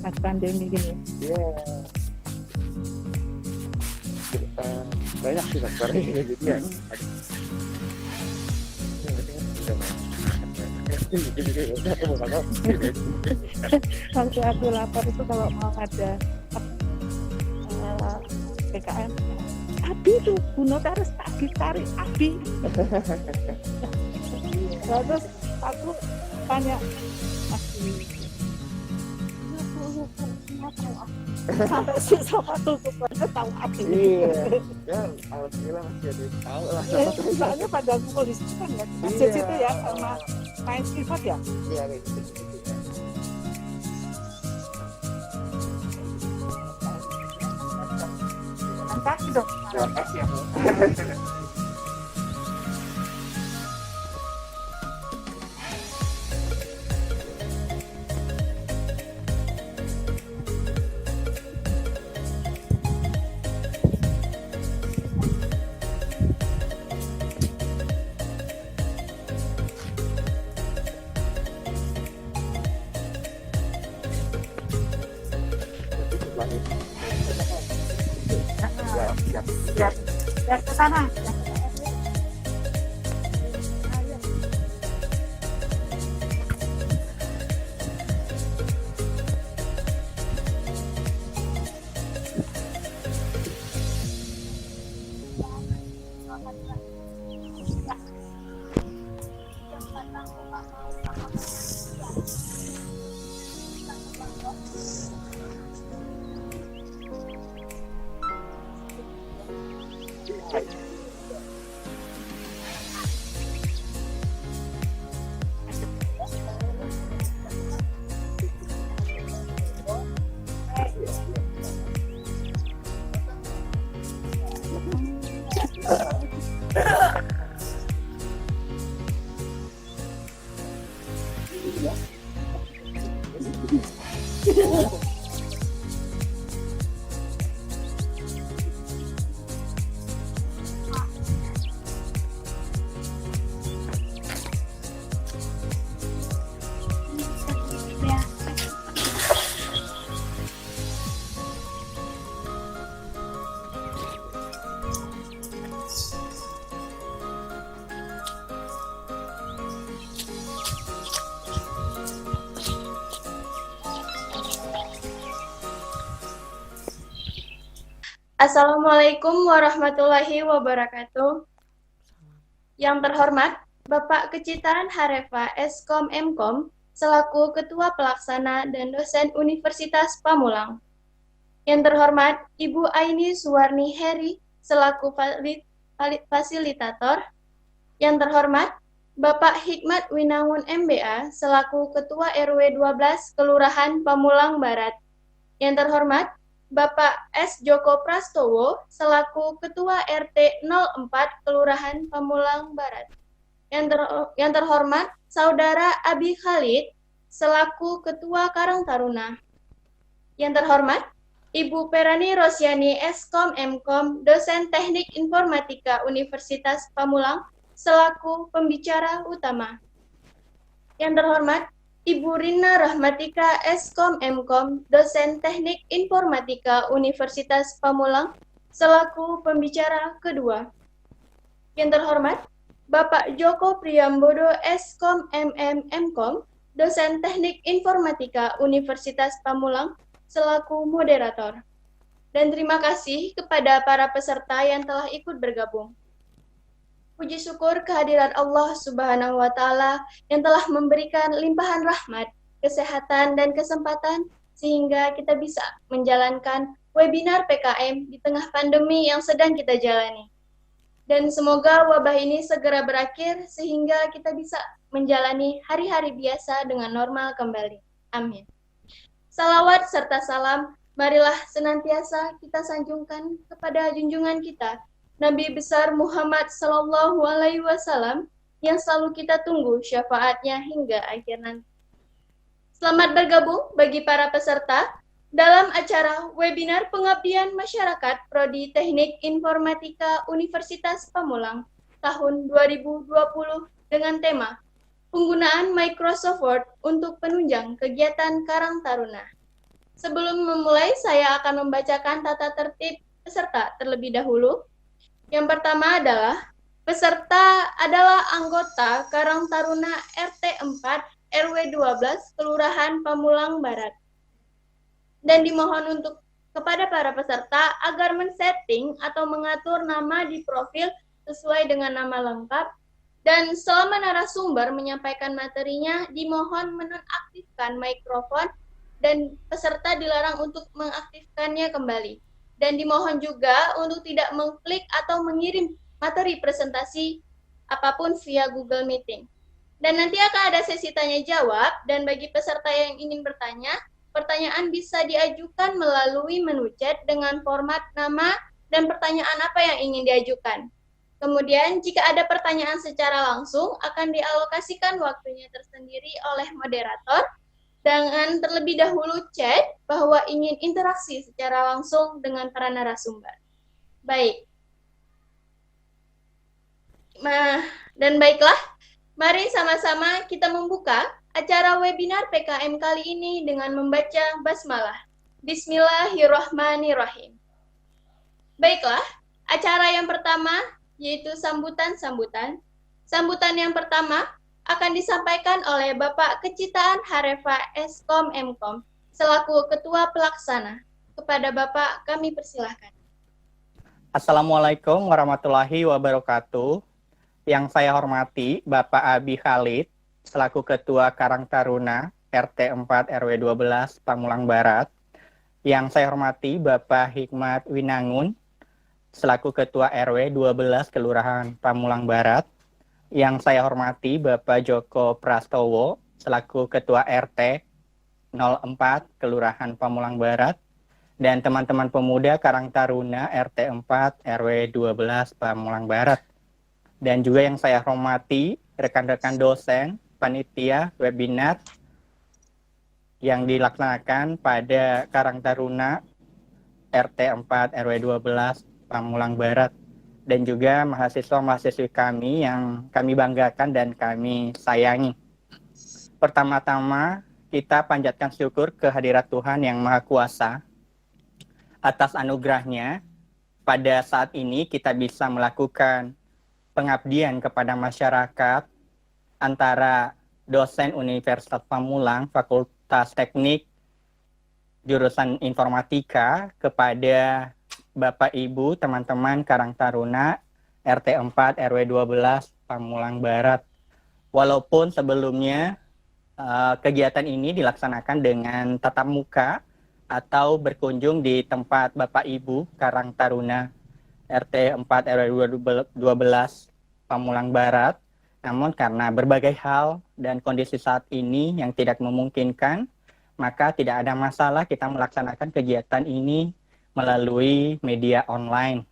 pas pandemi gini. Iya. Banyak sih faktornya jadi ya. Waktu aku lapor itu kalau mau ada PKM, Abi tuh Bu Notaris tak ditarik Abi. Nah, terus aku tanya sampai si sama tutupannya tahu Abi. Iya. Ya alhamdulillah masih ada yang tahu lah. Soalnya pada ngumpul di situ kan ya, di Iya. situ ya sama main sifat ya. Iya kayak gitu. Terima kasih dong. Terima kasih ya. Ya ke sana. Assalamualaikum warahmatullahi wabarakatuh. Yang terhormat Bapak Kecitan Harefa Eskom Mkom selaku Ketua Pelaksana dan Dosen Universitas Pamulang. Yang terhormat Ibu Aini Suwarni Heri selaku Fasilitator. Yang terhormat Bapak Hikmat Winangun MBA selaku Ketua RW 12 Kelurahan Pamulang Barat. Yang terhormat Bapak S. Joko Prastowo selaku Ketua RT 04 Kelurahan Pamulang Barat. Yang terhormat Saudara Abi Khalid selaku Ketua Karang Taruna. Yang terhormat Ibu Perani Rosyani Eskom Mkom Dosen Teknik Informatika Universitas Pamulang selaku pembicara utama. Yang terhormat Ibu Rina Rahmatika Eskom Mkom Dosen Teknik Informatika Universitas Pamulang selaku pembicara kedua. Yang terhormat Bapak Joko Priyambodo Eskom MM Mkom Dosen Teknik Informatika Universitas Pamulang selaku moderator. Dan terima kasih kepada para peserta yang telah ikut bergabung. Puji syukur kehadiran Allah Subhanahu wa Ta'ala yang telah memberikan limpahan rahmat, kesehatan, dan kesempatan sehingga kita bisa menjalankan webinar PKM di tengah pandemi yang sedang kita jalani. Dan semoga wabah ini segera berakhir sehingga kita bisa menjalani hari-hari biasa dengan normal kembali. Amin. Salawat serta salam, marilah senantiasa kita sanjungkan kepada junjungan kita, Nabi besar Muhammad Sallallahu Alaihi Wasallam yang selalu kita tunggu syafaatnya hingga akhir nanti. Selamat bergabung bagi para peserta dalam acara webinar pengabdian masyarakat Prodi Teknik Informatika Universitas Pamulang tahun 2020 dengan tema penggunaan Microsoft Word untuk penunjang kegiatan Karang Taruna. Sebelum memulai, saya akan membacakan tata tertib peserta terlebih dahulu. Yang pertama adalah peserta adalah anggota Karang Taruna RT 4 RW 12 Kelurahan Pamulang Barat. Dan dimohon untuk kepada para peserta agar men-setting atau mengatur nama di profil sesuai dengan nama lengkap, dan selama narasumber menyampaikan materinya dimohon menonaktifkan mikrofon dan peserta dilarang untuk mengaktifkannya kembali. Dan dimohon juga untuk tidak mengklik atau mengirim materi presentasi apapun via Google Meeting. Dan nanti akan ada sesi tanya jawab, dan bagi peserta yang ingin bertanya, pertanyaan bisa diajukan melalui menu chat dengan format nama dan pertanyaan apa yang ingin diajukan. Kemudian, jika ada pertanyaan secara langsung, akan dialokasikan waktunya tersendiri oleh moderator dengan terlebih dahulu chat bahwa ingin interaksi secara langsung dengan para narasumber. Baik. Dan baiklah, mari sama-sama kita membuka acara webinar PKM kali ini dengan membaca basmalah. Bismillahirrahmanirrahim. Baiklah, acara yang pertama yaitu sambutan-sambutan. Sambutan yang pertama akan disampaikan oleh Bapak Kecitaan Harefa Eskom Mkom selaku Ketua Pelaksana. Kepada Bapak kami persilahkan. Assalamualaikum warahmatullahi wabarakatuh. Yang saya hormati Bapak Abi Khalid selaku Ketua Karang Taruna RT 4 RW 12 Pamulang Barat. Yang saya hormati Bapak Hikmat Winangun selaku Ketua RW 12 Kelurahan Pamulang Barat. Yang saya hormati Bapak Joko Prastowo selaku Ketua RT 04 Kelurahan Pamulang Barat. Dan teman-teman pemuda Karang Taruna RT 4 RW 12 Pamulang Barat. Dan juga yang saya hormati rekan-rekan dosen, panitia, webinar yang dilaksanakan pada Karang Taruna RT 4 RW 12 Pamulang Barat. Dan juga mahasiswa-mahasiswi kami yang kami banggakan dan kami sayangi. Pertama-tama kita panjatkan syukur kehadirat Tuhan yang Maha Kuasa atas anugerahnya pada saat ini kita bisa melakukan pengabdian kepada masyarakat antara dosen Universitas Pamulang, Fakultas Teknik, jurusan Informatika, kepada Bapak Ibu, teman-teman Karang Taruna RT 4 RW 12 Pamulang Barat. Walaupun sebelumnya kegiatan ini dilaksanakan dengan tatap muka atau berkunjung di tempat Bapak Ibu Karang Taruna RT 4 RW 12 Pamulang Barat. Namun karena berbagai hal dan kondisi saat ini yang tidak memungkinkan, maka tidak ada masalah kita melaksanakan kegiatan ini melalui media online.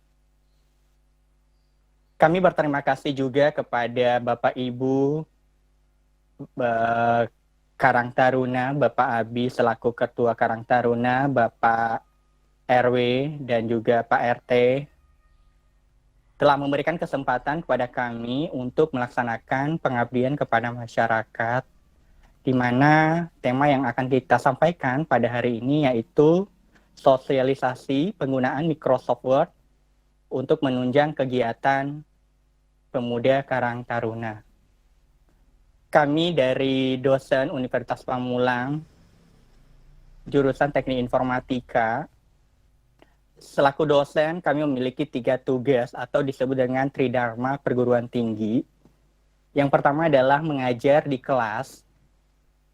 Kami berterima kasih juga kepada Bapak Ibu Karang Taruna, Bapak Abi selaku Ketua Karang Taruna, Bapak RW dan juga Pak RT telah memberikan kesempatan kepada kami untuk melaksanakan pengabdian kepada masyarakat, di mana tema yang akan kita sampaikan pada hari ini yaitu sosialisasi penggunaan Microsoft Word untuk menunjang kegiatan pemuda Karang Taruna. Kami dari dosen Universitas Pamulang, jurusan Teknik Informatika, selaku dosen kami memiliki 3 tugas atau disebut dengan Tridharma Perguruan Tinggi. Yang pertama adalah mengajar di kelas,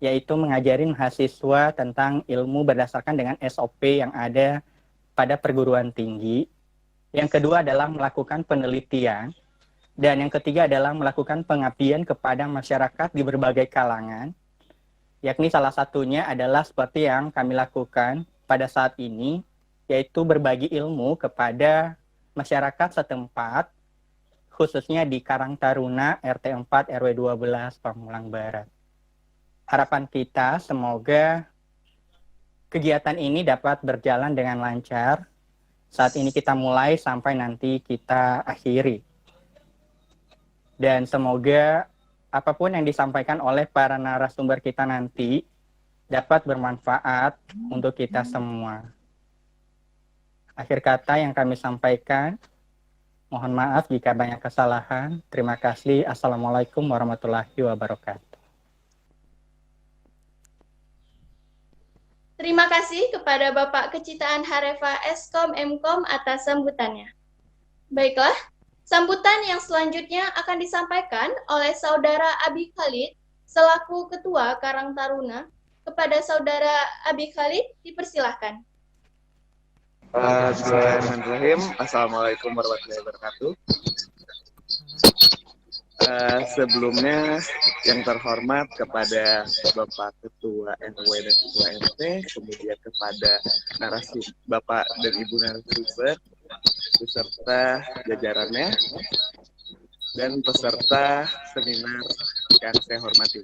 yaitu mengajarin mahasiswa tentang ilmu berdasarkan dengan SOP yang ada pada perguruan tinggi. Yang kedua adalah melakukan penelitian. Dan yang ketiga adalah melakukan pengabdian kepada masyarakat di berbagai kalangan. Yakni salah satunya adalah seperti yang kami lakukan pada saat ini, yaitu berbagi ilmu kepada masyarakat setempat, khususnya di Karang Taruna RT 4 RW 12 Pamulang Barat. Harapan kita semoga kegiatan ini dapat berjalan dengan lancar. Saat ini kita mulai sampai nanti kita akhiri. Dan semoga apapun yang disampaikan oleh para narasumber kita nanti dapat bermanfaat untuk kita semua. Akhir kata yang kami sampaikan, mohon maaf jika banyak kesalahan. Terima kasih. Assalamualaikum warahmatullahi wabarakatuh. Terima kasih kepada Bapak Kecitaan Harefa Eskom Mkom atas sambutannya. Baiklah, sambutan yang selanjutnya akan disampaikan oleh Saudara Abi Khalid selaku Ketua Karang Taruna. Kepada Saudara Abi Khalid, dipersilahkan. Bismillahirrahmanirrahim. Assalamualaikum warahmatullahi wabarakatuh. Sebelumnya yang terhormat kepada Bapak Ketua RW dan Ketua RT, kemudian kepada Bapak dan Ibu narasumber, beserta jajarannya, dan peserta seminar yang saya hormati.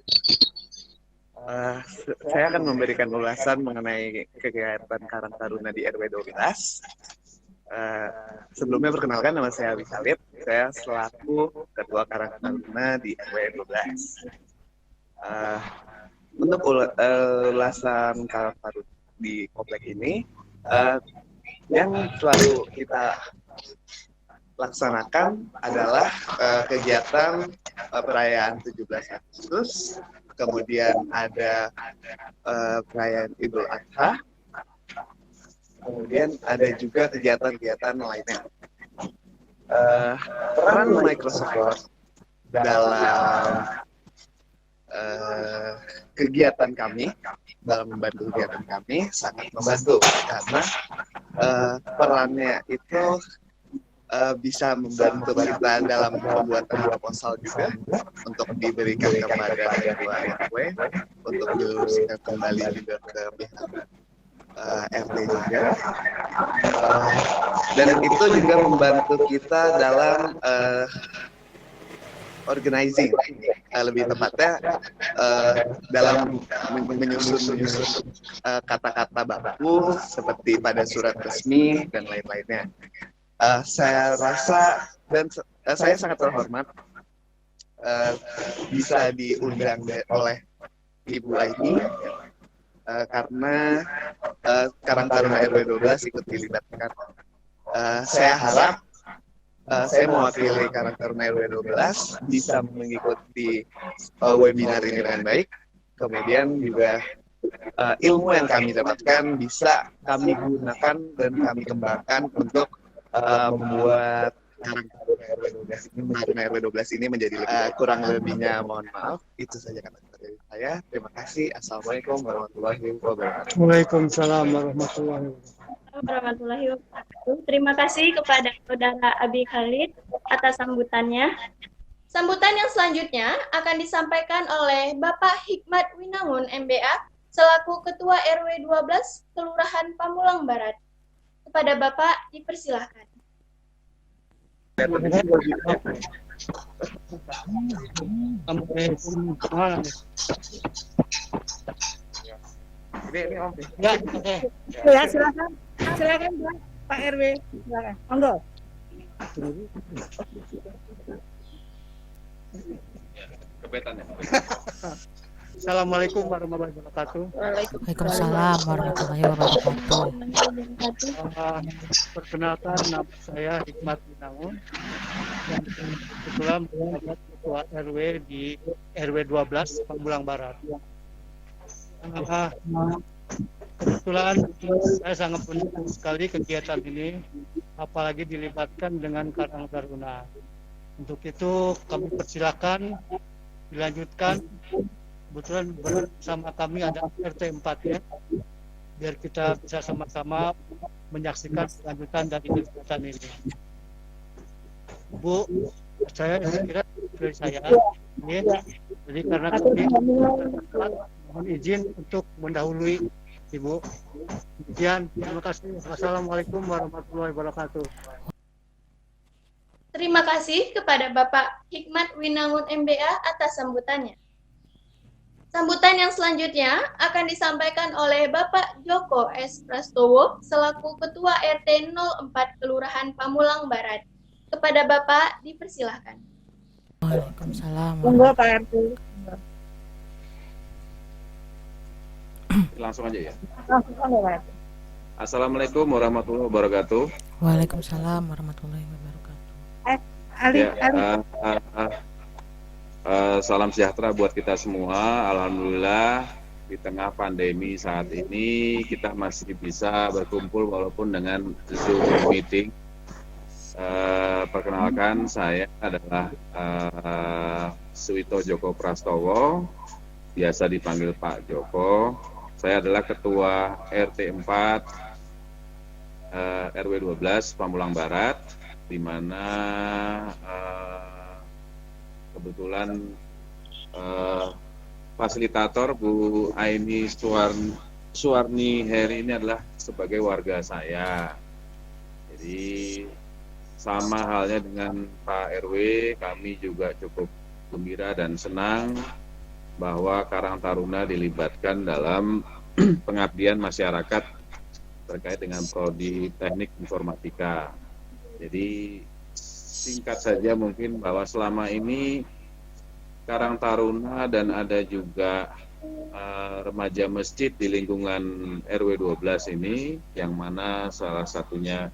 Saya akan memberikan ulasan mengenai kegiatan Karang Taruna di RW 12. Sebelumnya perkenalkan, nama saya Abi Khalid. Saya selaku Ketua Karang Taruna di RW 12. Untuk ulasan Karang Taruna di komplek ini, yang selalu kita laksanakan adalah kegiatan perayaan 17 Agustus, kemudian ada perayaan Idul Adha, kemudian ada juga kegiatan-kegiatan lainnya. Peran Microsoft dalam kegiatan kami, dalam membantu kegiatan kami, sangat membantu karena perannya itu bisa membantu kita dalam pembuatan proposal juga untuk diberikan kepada ketua RW untuk diluruskan kembali juga ke pihak RT juga, dan itu juga membantu kita dalam organizing, lebih tepatnya dalam menyusun kata-kata baku seperti pada surat resmi dan lain-lainnya. Saya rasa dan saya sangat terhormat bisa diundang oleh Ibu Aini karena Karang Taruna RW 12 ikut dilibatkan. Saya harap saya mewakili Karang Taruna RW 12 bisa mengikuti webinar ini dengan baik, kemudian juga ilmu yang kami dapatkan bisa kami gunakan dan kami kembangkan untuk membuat Karang Taruna RW 12 ini menjadi kurang lebihnya mohon maaf. Itu saja kata dari saya. Terima kasih. Assalamualaikum warahmatullahi wabarakatuh. Waalaikumsalam warahmatullahi wabarakatuh. Terima kasih kepada Saudara Abi Khalid atas sambutannya. Sambutan yang selanjutnya akan disampaikan oleh Bapak Hikmat Winangun MBA selaku Ketua RW 12 Kelurahan Pamulang Barat. Kepada Bapak dipersilahkan. Ya, silakan. Silakan Pak RW. Silakan. Monggo. Assalamualaikum warahmatullahi wabarakatuh. Waalaikumsalam warahmatullahi wabarakatuh. Perkenalkan, nama saya Hikmat Winangun dan kebetulan menjabat Ketua RW di RW 12 Pamulang Barat. Kebetulan saya sangat mendukung sekali kegiatan ini, apalagi dilibatkan dengan Karang Taruna. Untuk itu kami persilakan dilanjutkan. Kebetulan bersama kami ada RT 4 ya, biar kita bisa sama-sama menyaksikan kelanjutan dari kegiatan ini. Bu, saya kira dari saya ini, jadi karena kami mohon izin untuk mendahului Ibu. Demikian, terima kasih. Wassalamualaikum warahmatullahi wabarakatuh. Terima kasih kepada Bapak Hikmat Winangun MBA atas sambutannya. Sambutan yang selanjutnya akan disampaikan oleh Bapak Joko S. Prastowo selaku Ketua RT 04 Kelurahan Pamulang Barat. Kepada Bapak dipersilahkan. Waalaikumsalam. Monggo Pak RT. Langsung aja ya. Langsung aja, Pak. Assalamualaikum warahmatullahi wabarakatuh. Waalaikumsalam warahmatullahi wabarakatuh. Ali, Ya, Ali. salam sejahtera buat kita semua. Alhamdulillah di tengah pandemi saat ini kita masih bisa berkumpul walaupun dengan Zoom meeting. Perkenalkan, saya adalah Suwito Joko Prastowo, biasa dipanggil Pak Joko. Saya adalah Ketua RT 4 RW 12 Pamulang Barat, di mana kebetulan fasilitator Bu Aini Suwarni Heri ini adalah sebagai warga saya. Jadi sama halnya dengan Pak RW, kami juga cukup gembira dan senang bahwa Karang Taruna dilibatkan dalam pengabdian masyarakat terkait dengan prodi teknik informatika. Jadi singkat saja mungkin bahwa selama ini Karang Taruna dan ada juga remaja masjid di lingkungan RW 12 ini, yang mana salah satunya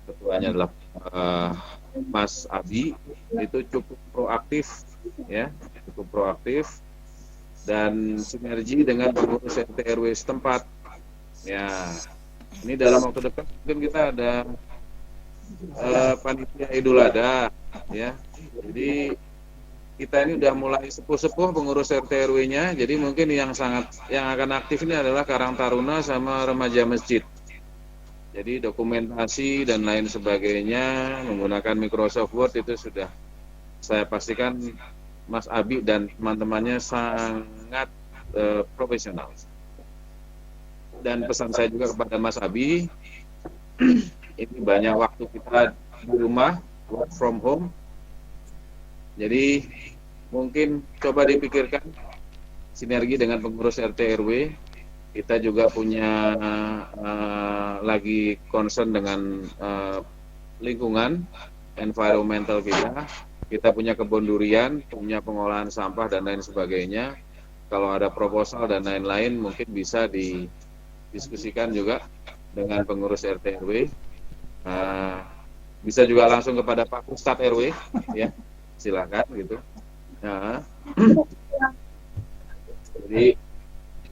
ketuanya adalah Mas Abi, itu cukup proaktif ya, cukup proaktif dan sinergi dengan pengurus RT RW setempat. Ya, ini dalam waktu dekat mungkin kita ada panitia Idul Adha ya. Jadi kita ini udah mulai sepuh-sepuh pengurus RT RW-nya. Jadi mungkin yang akan aktif ini adalah Karang Taruna sama remaja masjid. Jadi dokumentasi dan lain sebagainya menggunakan Microsoft Word itu sudah saya pastikan Mas Abi dan teman-temannya sangat profesional. Dan pesan saya juga kepada Mas Abi, ini banyak waktu kita di rumah, work from home. Jadi mungkin coba dipikirkan sinergi dengan pengurus RT RW. Kita juga punya lagi concern dengan lingkungan, environmental kita. Kita punya kebun durian, punya pengolahan sampah dan lain sebagainya. Kalau ada proposal dan lain-lain mungkin bisa didiskusikan juga dengan pengurus RT RW. Bisa juga langsung kepada Pak Ustadz RW, ya silakan gitu. Nah,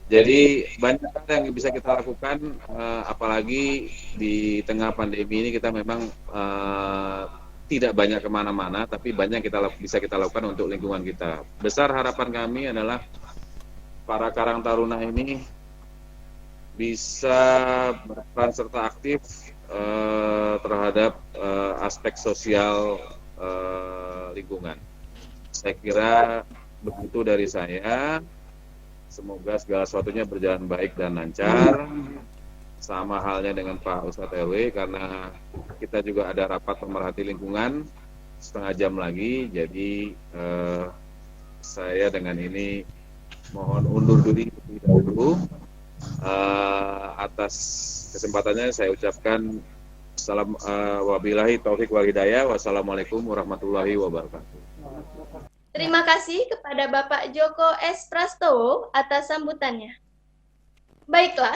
jadi banyak hal yang bisa kita lakukan, apalagi di tengah pandemi ini kita memang tidak banyak kemana-mana, tapi banyak bisa kita lakukan untuk lingkungan kita. Besar harapan kami adalah para Karang Taruna ini bisa berperan serta aktif terhadap aspek sosial lingkungan. Saya kira begitu dari saya. Semoga segala sesuatunya berjalan baik dan lancar. Sama halnya dengan Pak Ustadz RW, karena kita juga ada rapat pemerhati lingkungan setengah jam lagi. Jadi saya dengan ini mohon undur diri terlebih dahulu. Atas kesempatannya saya ucapkan wabillahi taufiq wal hidayah. Wassalamualaikum warahmatullahi wabarakatuh. Terima kasih kepada Bapak Joko S. Prastowo atas sambutannya. Baiklah,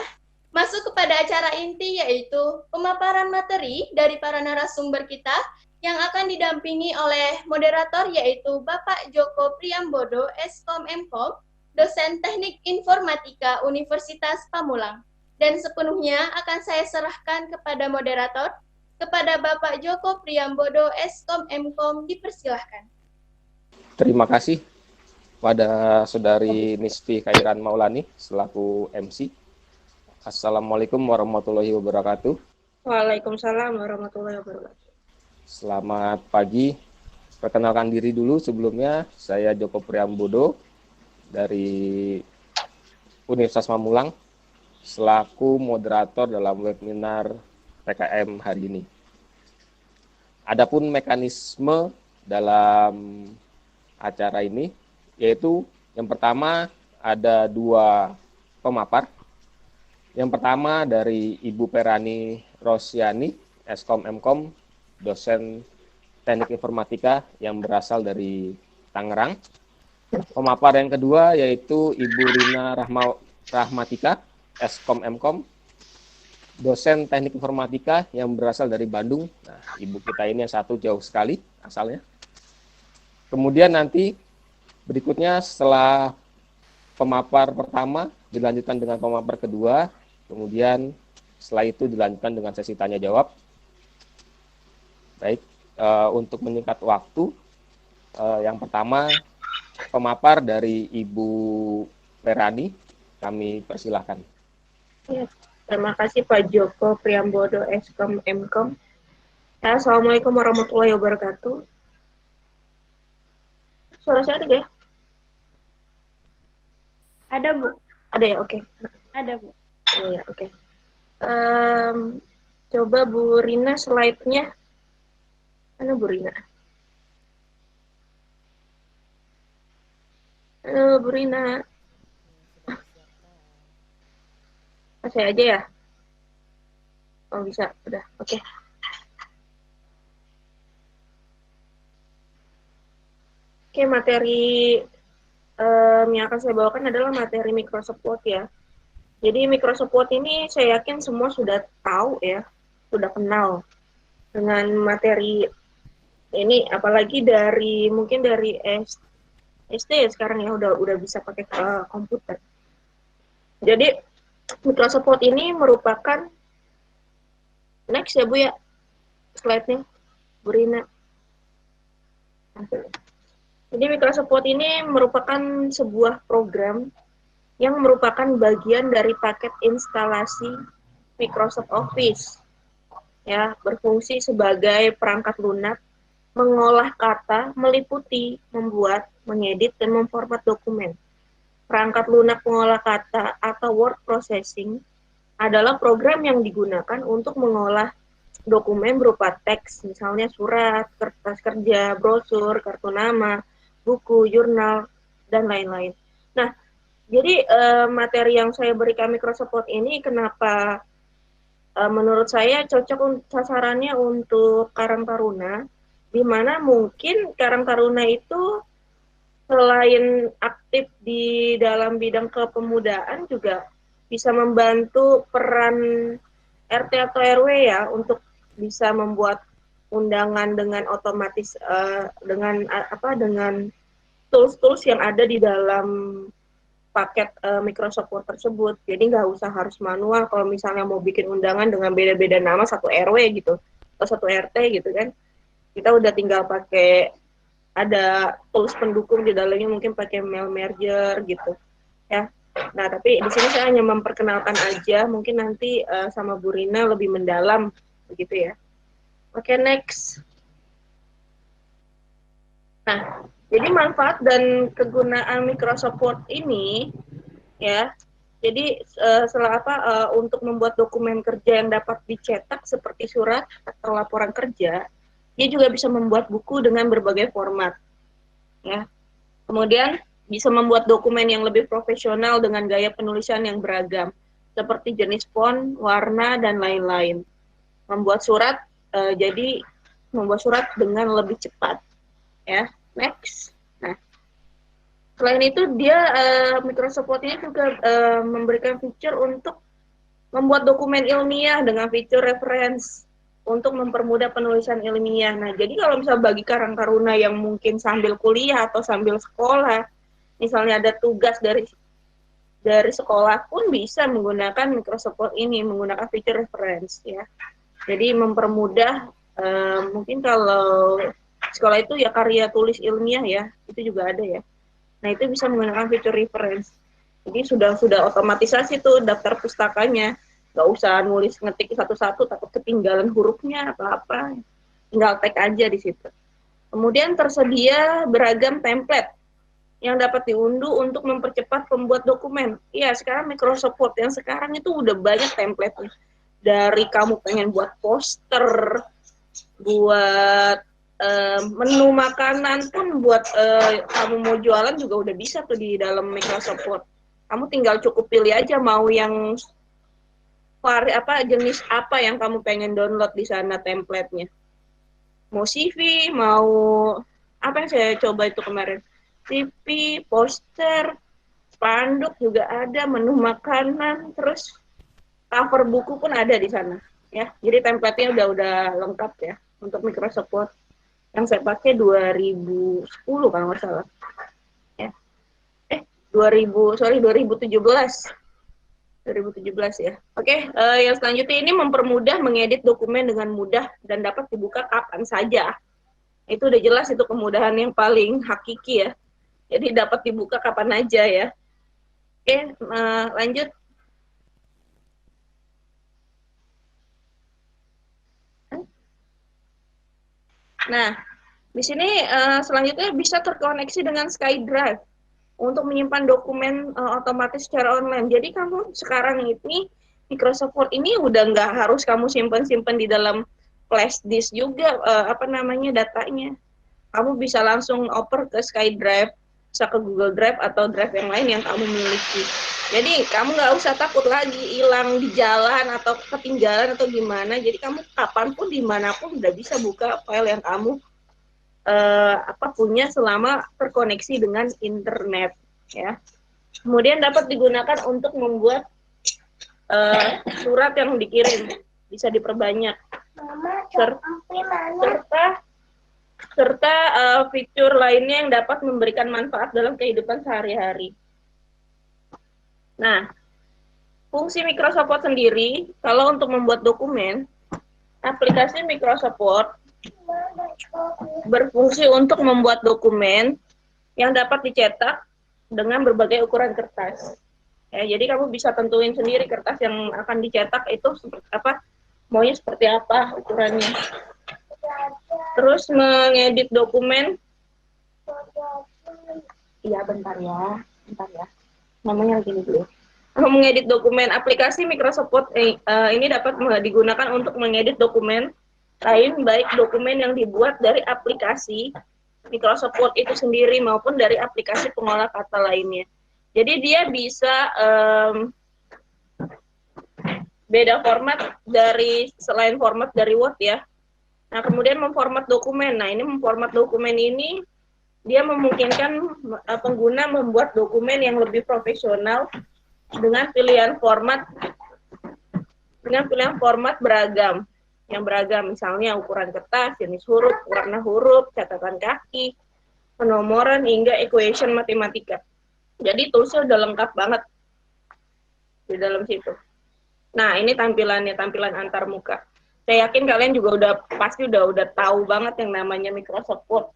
masuk kepada acara inti, yaitu pemaparan materi dari para narasumber kita yang akan didampingi oleh moderator, yaitu Bapak Joko Priambodo, Eskom Mkom, dosen Teknik Informatika Universitas Pamulang. Dan sepenuhnya akan saya serahkan kepada moderator, kepada Bapak Joko Priambodo, Eskom Mkom, dipersilahkan. Terima kasih pada Saudari Nisfi Khairan Maulani selaku MC. Assalamualaikum warahmatullahi wabarakatuh. Waalaikumsalam warahmatullahi wabarakatuh. Selamat pagi. Perkenalkan diri dulu sebelumnya, saya Joko Priambodo dari Universitas Pamulang selaku moderator dalam webinar PKM hari ini. Adapun mekanisme dalam acara ini, yaitu yang pertama ada dua pemapar. Yang pertama dari Ibu Perani Rosyani, Eskom Mkom, dosen Teknik Informatika yang berasal dari Tangerang. Pemapar yang kedua yaitu Ibu Rina Rahmatika, Eskom Mkom, dosen teknik informatika yang berasal dari Bandung. Nah, ibu kita ini yang satu jauh sekali asalnya. Kemudian nanti berikutnya setelah pemapar pertama dilanjutkan dengan pemapar kedua, kemudian setelah itu dilanjutkan dengan sesi tanya jawab. Baik, untuk menyingkat waktu, yang pertama pemapar dari Ibu Perani, kami persilahkan. Ya, terima kasih Pak Joko Priambodo, Eskom Mkom. Ya, Assalamualaikum warahmatullahi wabarakatuh. Suara saya ada ya? Ada, Bu. Ada ya, oke. Ada, Bu. Oh ya, oke. Coba Bu Rina slide-nya. Mana Bu Rina? Halo Bu Rina. Saya aja ya? Oh bisa, udah, oke. Oke, materi yang akan saya bawakan adalah materi Microsoft Word ya. Jadi Microsoft Word ini saya yakin semua sudah tahu ya, sudah kenal dengan materi ini, apalagi dari mungkin dari SD ya sekarang ya udah bisa pakai komputer. Jadi Microsoft Word ini merupakan next ya Bu ya, slide-nya Bu Rina. Jadi Microsoft Word ini merupakan sebuah program yang merupakan bagian dari paket instalasi Microsoft Office. Ya, berfungsi sebagai perangkat lunak, mengolah kata, meliputi, membuat, mengedit, dan memformat dokumen. Perangkat lunak pengolah kata atau word processing adalah program yang digunakan untuk mengolah dokumen berupa teks, misalnya surat, kertas kerja, brosur, kartu nama, buku, jurnal, dan lain-lain. Nah, jadi materi yang saya berikan Microsoft Word ini kenapa menurut saya cocok sasarannya untuk Karang Taruna, di mana mungkin Karang Taruna itu selain aktif di dalam bidang kepemudaan juga bisa membantu peran RT atau RW ya untuk bisa membuat undangan dengan otomatis dengan tools-tools yang ada di dalam paket Microsoft Word tersebut. Jadi nggak usah harus manual kalau misalnya mau bikin undangan dengan beda-beda nama satu RW gitu atau satu RT gitu kan. Kita udah tinggal pakai ada tools pendukung di dalamnya, mungkin pakai mail merger gitu ya. Nah, tapi di sini saya hanya memperkenalkan aja, mungkin nanti sama Bu Rina lebih mendalam begitu ya. Oke, next. Nah, jadi manfaat dan kegunaan Microsoft Word ini ya. Jadi untuk membuat dokumen kerja yang dapat dicetak seperti surat atau laporan kerja, dia juga bisa membuat buku dengan berbagai format. Ya. Kemudian bisa membuat dokumen yang lebih profesional dengan gaya penulisan yang beragam, seperti jenis font, warna, dan lain-lain. Membuat surat, jadi membuat surat dengan lebih cepat. Ya, next. Nah, selain itu dia Microsoft Word ini juga memberikan fitur untuk membuat dokumen ilmiah dengan fitur reference untuk mempermudah penulisan ilmiah. Nah, jadi kalau misalnya bagi Karang Taruna yang mungkin sambil kuliah atau sambil sekolah, misalnya ada tugas dari sekolah pun bisa menggunakan Microsoft Word ini, menggunakan fitur reference ya. Jadi mempermudah mungkin kalau sekolah itu ya karya tulis ilmiah ya, itu juga ada ya. Nah, itu bisa menggunakan fitur reference. Jadi sudah otomatisasi tuh daftar pustakanya. Nggak usah nulis ngetik satu-satu takut ketinggalan hurufnya atau apa, tinggal tag aja di situ. Kemudian tersedia beragam template yang dapat diunduh untuk mempercepat pembuat dokumen. Iya, sekarang Microsoft Word yang sekarang itu udah banyak template-nya. Dari kamu pengen buat poster, buat menu makanan pun, buat kamu mau jualan juga udah bisa tuh di dalam Microsoft Word. Kamu tinggal cukup pilih aja mau yang jenis apa yang kamu pengen download di sana template-nya. Mau CV, mau apa yang saya coba itu kemarin, CV, poster, spanduk juga ada, menu makanan, terus cover buku pun ada di sana ya. Jadi template-nya udah lengkap ya untuk Microsoft Word. Yang saya pakai 2010 kalau nggak salah. Ya. 2017. 2017 ya. Oke, yang selanjutnya ini mempermudah mengedit dokumen dengan mudah dan dapat dibuka kapan saja. Itu udah jelas, itu kemudahan yang paling hakiki ya. Jadi dapat dibuka kapan aja ya. Oke, lanjut. Nah, di sini selanjutnya bisa terkoneksi dengan SkyDrive untuk menyimpan dokumen otomatis secara online. Jadi kamu sekarang ini Microsoft Word ini udah nggak harus kamu simpan-simpan di dalam flash disk juga datanya. Kamu bisa langsung oper ke SkyDrive, bisa ke Google Drive atau Drive yang lain yang kamu miliki. Jadi kamu nggak usah takut lagi hilang di jalan atau ketinggalan atau gimana. Jadi kamu kapanpun dimanapun udah bisa buka file yang kamu punya selama terkoneksi dengan internet ya. Kemudian dapat digunakan untuk membuat surat yang dikirim, bisa diperbanyak. Serta fitur lainnya yang dapat memberikan manfaat dalam kehidupan sehari-hari. Nah, fungsi Microsoft Word sendiri, kalau untuk membuat dokumen, aplikasi Microsoft Word berfungsi untuk membuat dokumen yang dapat dicetak dengan berbagai ukuran kertas. Ya, jadi kamu bisa tentuin sendiri kertas yang akan dicetak itu seperti apa, maunya seperti apa ukurannya. Terus mengedit dokumen. Iya, bentar ya. Namanya lagi dulu. Mengedit dokumen, aplikasi Microsoft Word ini dapat digunakan untuk mengedit dokumen lain, baik dokumen yang dibuat dari aplikasi Microsoft Word itu sendiri maupun dari aplikasi pengolah kata lainnya. Jadi dia bisa beda format selain format dari Word ya. Nah, kemudian memformat dokumen. Nah, ini memformat dokumen ini dia memungkinkan pengguna membuat dokumen yang lebih profesional dengan pilihan format beragam. Yang beragam misalnya ukuran kertas, jenis huruf, warna huruf, catatan kaki, penomoran hingga equation matematika. Jadi toolsnya udah lengkap banget di dalam situ. Nah, ini tampilan antar muka. Saya yakin kalian juga pasti udah tahu banget yang namanya Microsoft Word.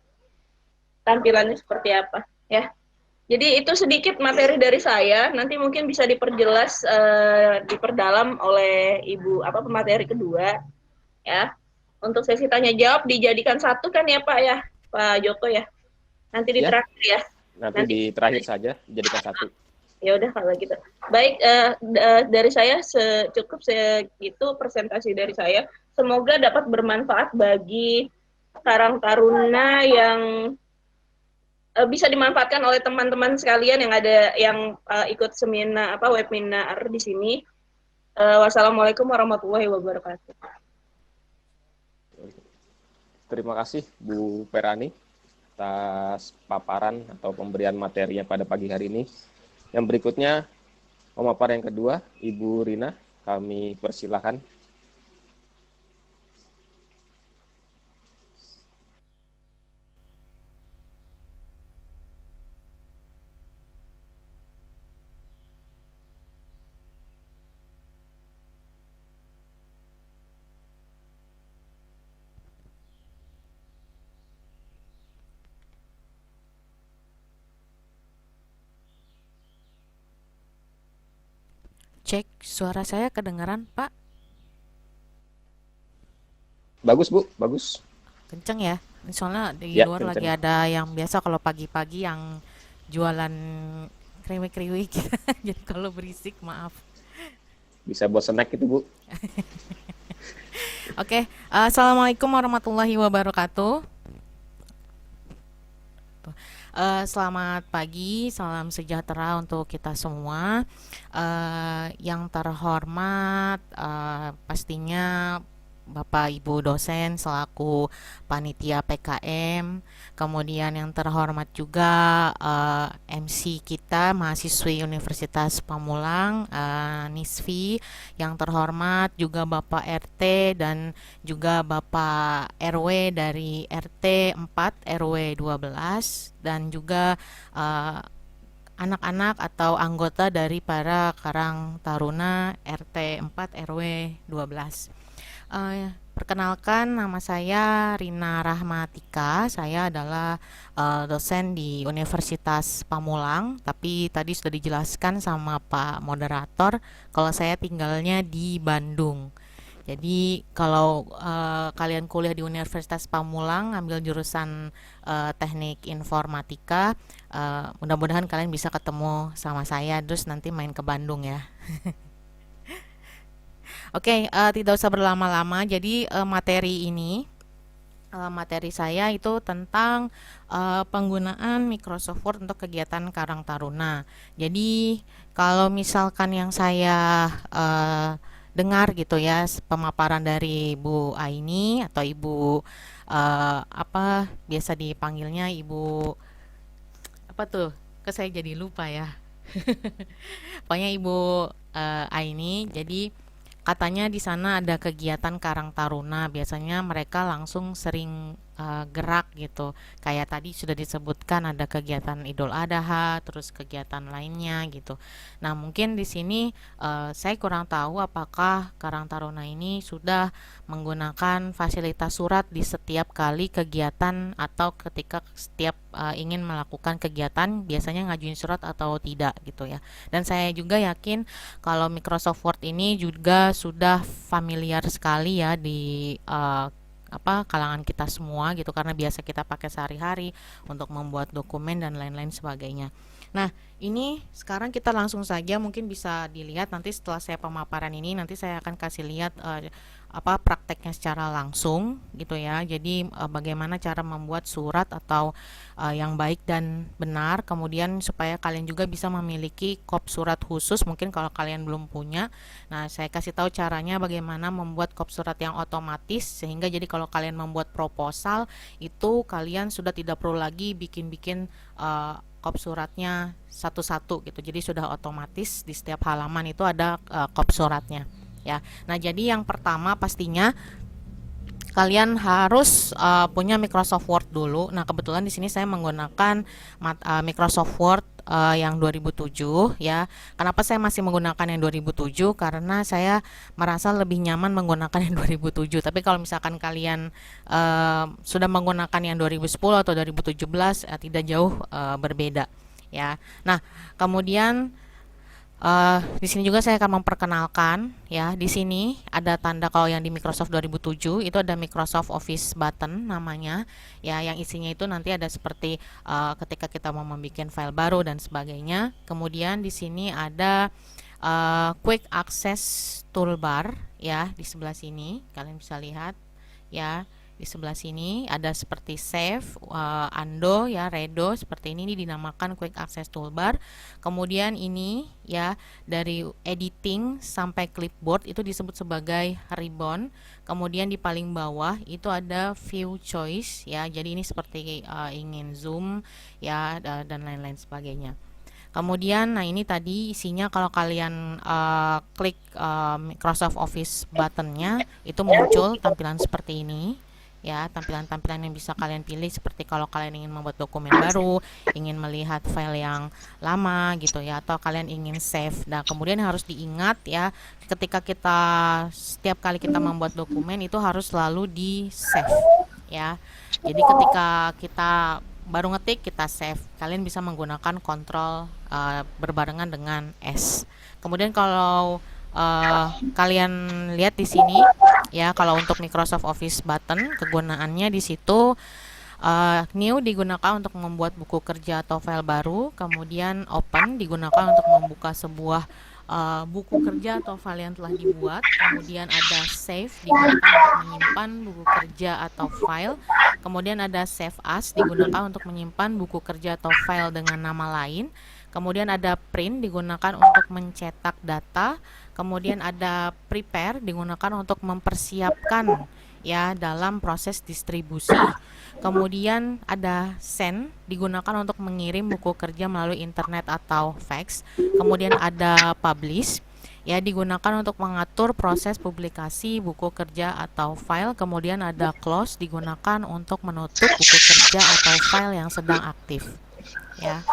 Tampilannya seperti apa, ya. Jadi itu sedikit materi dari saya. Nanti mungkin bisa diperjelas, diperdalam oleh Ibu pemateri kedua, ya. Untuk sesi tanya jawab dijadikan satu kan ya Pak ya, Pak Joko ya. Nanti di terakhir ya. Nanti di terakhir saja dijadikan satu. Ya udah kalau gitu. Baik, dari saya cukup segitu presentasi dari saya. Semoga dapat bermanfaat bagi Karang Taruna yang bisa dimanfaatkan oleh teman-teman sekalian yang ikut seminar webinar di sini. Wassalamualaikum warahmatullahi wabarakatuh. Terima kasih Bu Perani atas paparan atau pemberian materinya pada pagi hari ini. Yang berikutnya, pemaparan yang kedua, Ibu Rina, kami persilahkan. Cek, suara saya kedengaran, Pak? Bagus, Bu, bagus. Kenceng ya? Soalnya di Ya, luar kenceng. lagi ada yang biasa kalau pagi-pagi yang jualan kriwik-kriwik. Jadi kalau berisik, maaf. Bisa buat snack itu, Bu. Oke, Assalamualaikum warahmatullahi wabarakatuh. Selamat pagi, salam sejahtera untuk kita semua. Yang terhormat, pastinya Bapak Ibu dosen selaku panitia PKM, kemudian yang terhormat juga MC kita mahasiswi Universitas Pamulang, Nisfi, yang terhormat juga Bapak RT dan juga Bapak RW dari RT 4 RW 12 dan juga anak-anak atau anggota dari para Karang Taruna RT 4 RW 12. Perkenalkan, nama saya Rina Rahmatika. Saya adalah dosen di Universitas Pamulang, tapi tadi sudah dijelaskan sama Pak moderator kalau saya tinggalnya di Bandung. Jadi kalau kalian kuliah di Universitas Pamulang ambil jurusan teknik informatika, mudah-mudahan kalian bisa ketemu sama saya terus nanti main ke Bandung ya. Oke, tidak usah berlama-lama. Jadi materi saya itu tentang penggunaan Microsoft Word untuk kegiatan Karang Taruna. Jadi kalau misalkan yang saya dengar gitu ya, pemaparan dari Bu Aini atau Ibu apa biasa dipanggilnya Ibu apa tuh? Kok saya jadi lupa ya. Pokoknya Ibu Aini. Jadi katanya di sana ada kegiatan Karang Taruna, biasanya mereka langsung sering gerak gitu. Kayak tadi sudah disebutkan ada kegiatan Idul Adha, terus kegiatan lainnya gitu. Nah, mungkin di sini saya kurang tahu apakah Karang Taruna ini sudah menggunakan fasilitas surat di setiap kali kegiatan atau ketika setiap ingin melakukan kegiatan biasanya ngajuin surat atau tidak gitu ya. Dan saya juga yakin kalau Microsoft Word ini juga sudah familiar sekali ya di kalangan kita semua gitu, karena biasa kita pakai sehari-hari untuk membuat dokumen dan lain-lain sebagainya. Nah, ini sekarang kita langsung saja mungkin bisa dilihat nanti setelah saya pemaparan ini nanti saya akan kasih lihat prakteknya secara langsung gitu ya. Jadi bagaimana cara membuat surat atau yang baik dan benar, kemudian supaya kalian juga bisa memiliki kop surat khusus mungkin kalau kalian belum punya. Nah, saya kasih tahu caranya bagaimana membuat kop surat yang otomatis sehingga jadi kalau kalian membuat proposal itu kalian sudah tidak perlu lagi bikin-bikin kop suratnya satu-satu gitu. Jadi sudah otomatis di setiap halaman itu ada kop suratnya ya. Nah, jadi yang pertama pastinya kalian harus punya Microsoft Word dulu. Nah, kebetulan di sini saya menggunakan Microsoft Word yang 2007 ya. Kenapa saya masih menggunakan yang 2007? Karena saya merasa lebih nyaman menggunakan yang 2007. Tapi kalau misalkan kalian sudah menggunakan yang 2010 atau 2017 tidak jauh berbeda ya. Nah, kemudian di sini juga saya akan memperkenalkan ya. Di sini ada tanda kalau yang di Microsoft 2007 itu ada Microsoft Office button namanya ya, yang isinya itu nanti ada seperti ketika kita mau membuat file baru dan sebagainya. Kemudian di sini ada Quick Access Toolbar ya, di sebelah sini kalian bisa lihat ya. Di sebelah sini ada seperti save, undo ya, redo seperti ini dinamakan Quick Access Toolbar. Kemudian ini ya dari editing sampai clipboard itu disebut sebagai ribbon. Kemudian di paling bawah itu ada view choice ya. Jadi ini seperti ingin zoom ya dan lain-lain sebagainya. Kemudian, nah ini tadi isinya kalau kalian klik Microsoft Office buttonnya itu muncul tampilan seperti ini. Ya, tampilan-tampilan yang bisa kalian pilih seperti kalau kalian ingin membuat dokumen baru, ingin melihat file yang lama gitu ya, atau kalian ingin save. Nah, kemudian harus diingat ya, ketika kita setiap kali kita membuat dokumen itu harus selalu di save ya. Jadi ketika kita baru ngetik kita save, kalian bisa menggunakan kontrol berbarengan dengan S. Kemudian kalau kalian lihat di sini ya, kalau untuk Microsoft Office button kegunaannya di situ new digunakan untuk membuat buku kerja atau file baru, kemudian open digunakan untuk membuka sebuah buku kerja atau file yang telah dibuat, kemudian ada save digunakan untuk menyimpan buku kerja atau file, kemudian ada save as digunakan untuk menyimpan buku kerja atau file dengan nama lain, kemudian ada print digunakan untuk mencetak data, kemudian ada prepare digunakan untuk mempersiapkan ya dalam proses distribusi. Kemudian ada send digunakan untuk mengirim buku kerja melalui internet atau fax. Kemudian ada publish ya digunakan untuk mengatur proses publikasi buku kerja atau file. Kemudian ada close digunakan untuk menutup buku kerja atau file yang sedang aktif. Ya.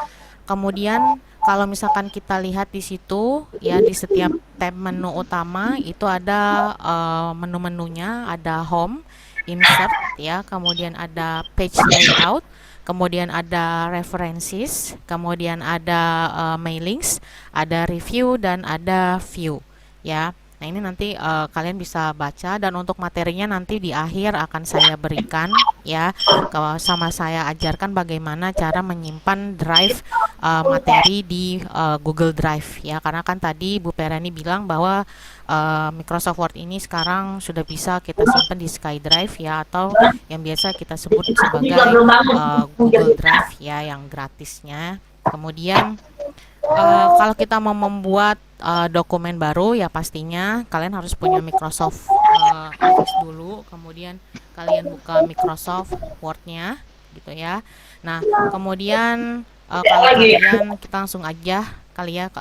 Kemudian kalau misalkan kita lihat di situ ya di setiap tab menu utama itu ada menu-menunya, ada home, insert ya, kemudian ada page layout, kemudian ada references, kemudian ada mailings, ada review dan ada view ya. Nah, ini nanti kalian bisa baca, dan untuk materinya nanti di akhir akan saya berikan ya. Kalau sama saya ajarkan bagaimana cara menyimpan drive materi di Google Drive ya. Karena kan tadi Bu Perani bilang bahwa Microsoft Word ini sekarang sudah bisa kita simpan di SkyDrive ya, atau yang biasa kita sebut sebagai Google Drive ya, yang gratisnya. Kemudian kalau kita mau membuat dokumen baru ya pastinya kalian harus punya Microsoft Office dulu, kemudian kalian buka Microsoft Word-nya gitu ya. Nah, kemudian kalau kalian, kita langsung aja kali ya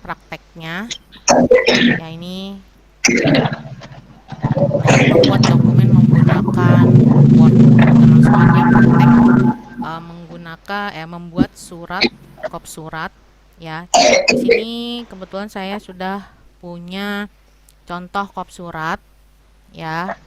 prakteknya ya. Ini membuat dokumen menggunakan Word. Kita langsung aja praktek menggunakan membuat surat, kop surat ya. Di sini kebetulan saya sudah punya contoh kop surat ya.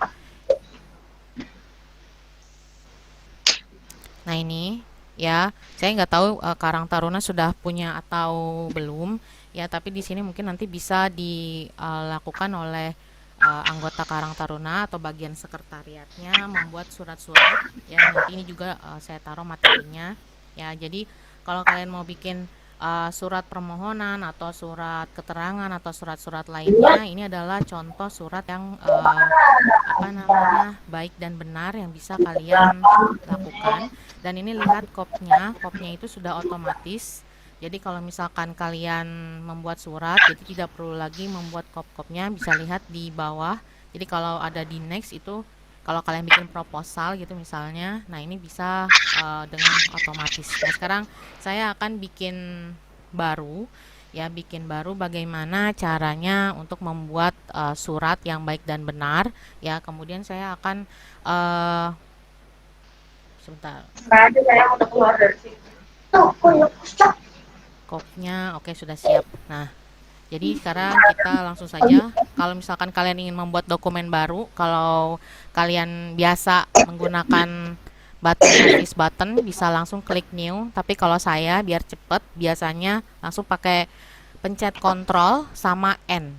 Nah, ini ya, saya nggak tahu Karang Taruna sudah punya atau belum ya, tapi di sini mungkin nanti bisa dilakukan oleh anggota Karang Taruna atau bagian sekretariatnya membuat surat-surat ya. Nanti ini juga saya taruh materinya ya. Jadi kalau kalian mau bikin surat permohonan atau surat keterangan atau surat-surat lainnya, ini adalah contoh surat yang baik dan benar yang bisa kalian lakukan. Dan ini lihat kopnya itu sudah otomatis. Jadi kalau misalkan kalian membuat surat, jadi tidak perlu lagi membuat kop-kopnya, bisa lihat di bawah. Jadi kalau ada di next itu, kalau kalian bikin proposal gitu misalnya, nah ini bisa dengan otomatis. Nah, sekarang saya akan bikin baru ya, bagaimana caranya untuk membuat surat yang baik dan benar ya. Kemudian saya akan sebentar. Saya udah keluar dari sini. Kopnya oke, sudah siap. Nah, jadi sekarang kita langsung saja. Kalau misalkan kalian ingin membuat dokumen baru, kalau kalian biasa menggunakan button office button, bisa langsung klik new. Tapi kalau saya biar cepet, biasanya langsung pakai pencet Ctrl sama N.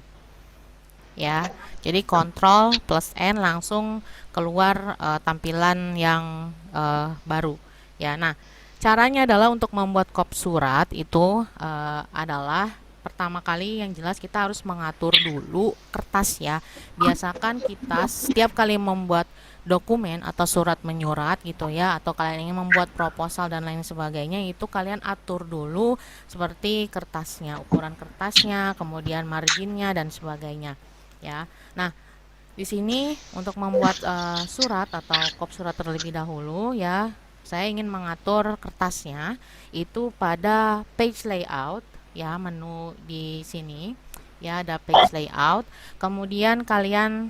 Ya. Jadi Ctrl plus N langsung keluar tampilan yang baru. Ya. Nah, caranya adalah untuk membuat kop surat itu adalah pertama kali yang jelas kita harus mengatur dulu kertas ya. Biasakan kita setiap kali membuat dokumen atau surat menyurat gitu ya, atau kalian ingin membuat proposal dan lain sebagainya, itu kalian atur dulu seperti kertasnya, ukuran kertasnya, kemudian marginnya dan sebagainya ya. Nah, di sini untuk membuat surat atau kop surat terlebih dahulu ya, saya ingin mengatur kertasnya itu pada page layout ya, menu di sini ya, ada page layout. Kemudian kalian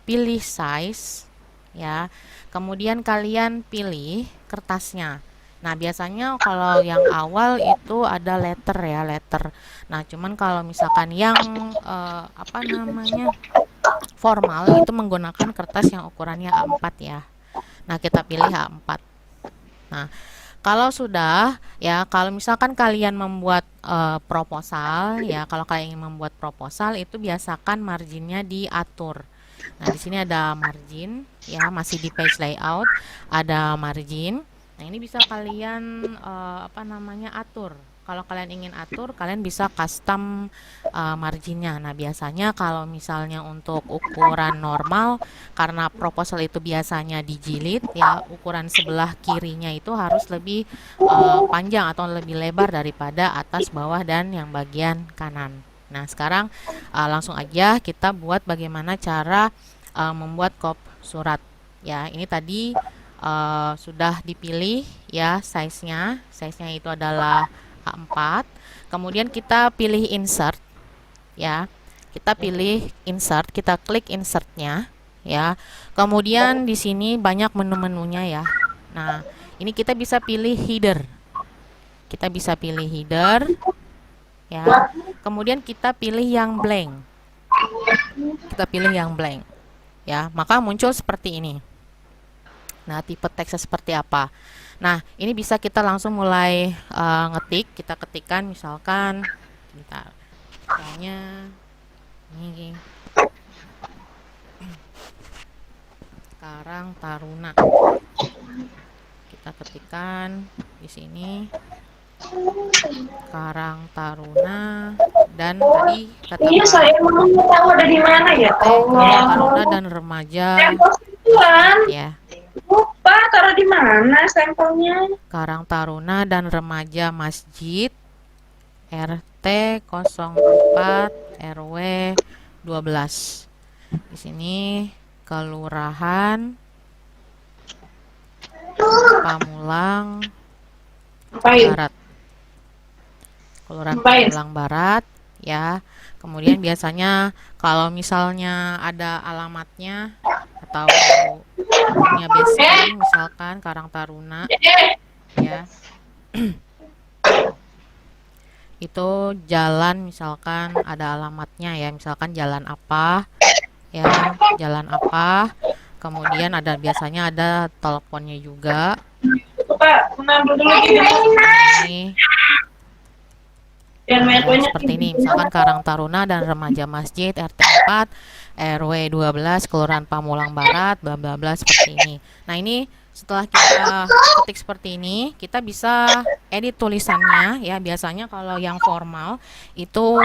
pilih size ya, kemudian kalian pilih kertasnya. Nah, biasanya kalau yang awal itu ada letter ya, letter. Nah, cuman kalau misalkan yang formal itu menggunakan kertas yang ukurannya A4 ya. Nah, kita pilih A4. Nah, kalau sudah ya, kalau misalkan kalian membuat proposal ya, kalau kalian ingin membuat proposal itu biasakan marginnya diatur. Nah, di sini ada margin ya, masih di page layout ada margin. Nah, ini bisa kalian atur kalau kalian ingin atur, kalian bisa custom marginnya. Nah, biasanya kalau misalnya untuk ukuran normal, karena proposal itu biasanya dijilid, ya ukuran sebelah kirinya itu harus lebih panjang atau lebih lebar daripada atas, bawah, dan yang bagian kanan. Nah, sekarang langsung aja kita buat bagaimana cara membuat kop surat. Ya, ini tadi sudah dipilih ya size-nya. Size-nya itu adalah A4. Kemudian kita pilih insert ya. Kita pilih insert, kita klik insert-nya ya. Kemudian di sini banyak menu-menunya ya. Nah, ini kita bisa pilih header. Kita bisa pilih header ya. Kemudian kita pilih yang blank. Kita pilih yang blank ya. Maka muncul seperti ini. Nah, tipe teksnya seperti apa? Nah, ini bisa kita langsung mulai ngetik. Kita ketikkan misalkan, bentar, misalnya ini Karang Taruna. Kita ketikkan di sini Karang Taruna, dan tadi kata Iya, saya mau tahu ada di mana ya. Karang Taruna dan remaja ya. Lupa taruh di mana sampelnya? Karang Taruna dan Remaja Masjid RT 04 RW 12. Di sini Kelurahan Pamulang Barat. Kelurahan Pamulang Barat ya. Kemudian biasanya kalau misalnya ada alamatnya atau punya basecamp misalkan Karang Taruna ya. Itu jalan misalkan ada alamatnya ya, misalkan jalan apa ya, jalan apa. Kemudian ada biasanya ada teleponnya juga. Ini seperti ini, misalkan Karang Taruna dan Remaja Masjid RT 4 RW 12 Kelurahan Pamulang Barat bla bla bla, seperti ini. Nah, ini setelah kita ketik seperti ini, kita bisa edit tulisannya ya. Biasanya kalau yang formal itu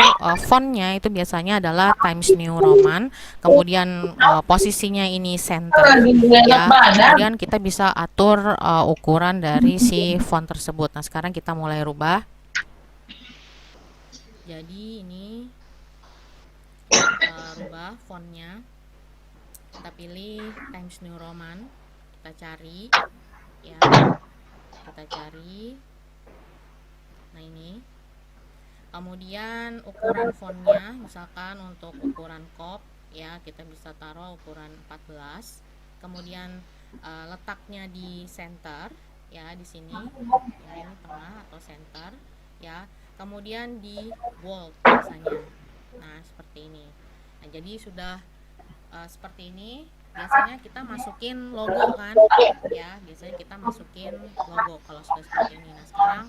fontnya itu biasanya adalah Times New Roman, kemudian posisinya ini center ya. Kemudian kita bisa atur ukuran dari si font tersebut. Nah, sekarang kita mulai rubah. Jadi ini rubah fontnya, kita pilih Times New Roman, kita cari ya, kita cari. Nah, ini kemudian ukuran fontnya, misalkan untuk ukuran kop ya, kita bisa taruh ukuran 14. Kemudian letaknya di center ya, di sini ya, ini tengah atau center ya. Kemudian di bold biasanya. Nah, seperti ini. Nah, jadi sudah seperti ini. Biasanya kita masukin logo kan ya, biasanya kita masukin logo kalau sudah seperti ini. Nah, sekarang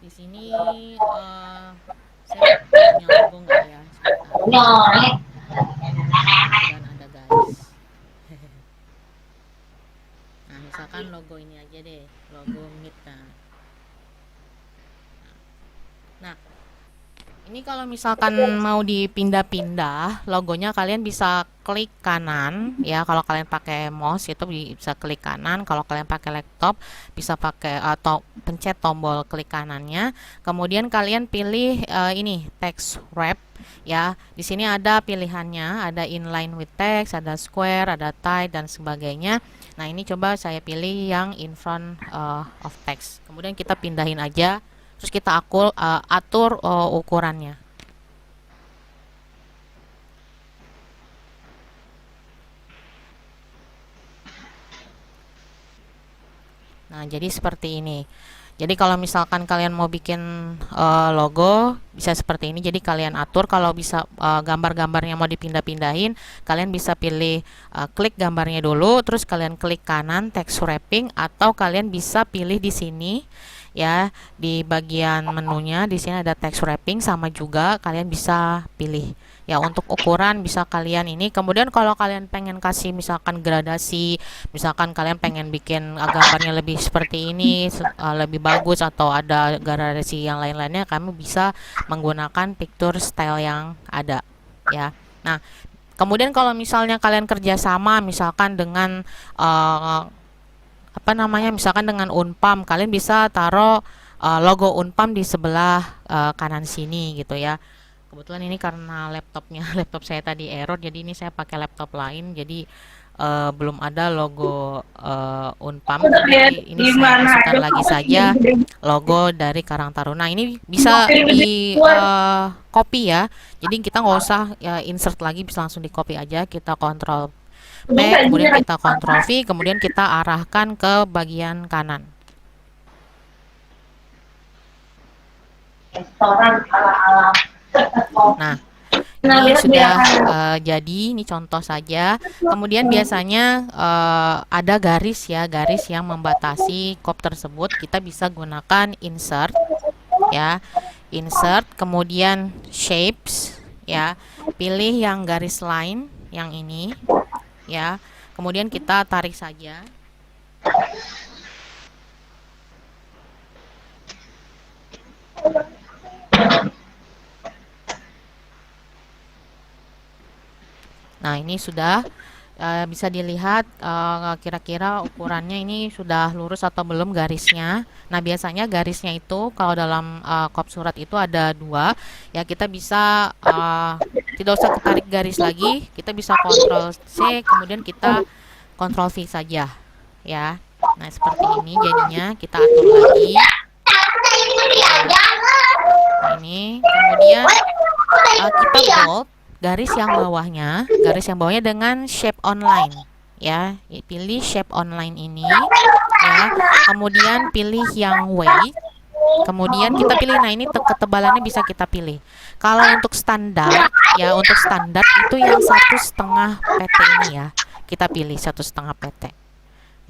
di sini saya punya logo nggak ya? Dan ada guys. Nah, misalkan logo ini aja deh, logo Mita. Nah, ini kalau misalkan mau dipindah-pindah logonya, kalian bisa klik kanan ya. Kalau kalian pakai mouse itu bisa klik kanan. Kalau kalian pakai laptop bisa pakai atau pencet tombol klik kanannya. Kemudian kalian pilih ini text wrap ya. Di sini ada pilihannya, ada inline with text, ada square, ada tight dan sebagainya. Nah, ini coba saya pilih yang in front of text. Kemudian kita pindahin aja. Terus kita atur ukurannya. Nah, jadi seperti ini. Jadi kalau misalkan kalian mau bikin logo bisa seperti ini. Jadi kalian atur, kalau bisa gambar-gambarnya mau dipindah-pindahin, kalian bisa pilih klik gambarnya dulu, terus kalian klik kanan text wrapping, atau kalian bisa pilih di sini ya, di bagian menunya di sini ada text wrapping, sama juga kalian bisa pilih Ya, untuk ukuran bisa kalian ini. Kemudian kalau kalian pengen kasih misalkan gradasi, misalkan kalian pengen bikin gambarnya lebih seperti ini, lebih bagus atau ada gradasi yang lain-lainnya, kami bisa menggunakan picture style yang ada ya. Nah, kemudian kalau misalnya kalian kerjasama misalkan dengan apa namanya, misalkan dengan Unpam, kalian bisa taruh logo Unpam di sebelah kanan sini gitu ya. Kebetulan ini karena laptop saya tadi error, jadi ini saya pakai laptop lain, jadi belum ada logo Unpam. Jadi ini saya masukkan lagi saja logo dari Karang Taruna. Ini bisa di copy ya, jadi kita nggak usah insert lagi, bisa langsung di copy aja. Kita Ctrl P, kemudian kita Ctrl V, kemudian kita arahkan ke bagian kanan. Nah, ini sudah jadi, ini contoh saja. Kemudian biasanya ada garis ya, garis yang membatasi kop tersebut. Kita bisa gunakan insert ya, insert, kemudian shapes ya, pilih yang garis line yang ini ya, kemudian kita tarik saja. Nah, ini sudah bisa dilihat kira-kira ukurannya ini sudah lurus atau belum garisnya. Nah, biasanya garisnya itu kalau dalam kop surat itu ada 2 ya, kita bisa tidak usah tarik garis lagi, kita bisa Ctrl C, kemudian kita Ctrl V saja ya. Nah, seperti ini jadinya, kita atur lagi. Nah, ini kemudian kita bold garis yang bawahnya dengan shape online ya, pilih shape online ini ya, kemudian pilih yang weight, kemudian kita pilih, nah ini ketebalannya bisa kita pilih. Kalau untuk standar ya, untuk standar itu yang 1,5 pt ini ya, kita pilih 1,5 pt.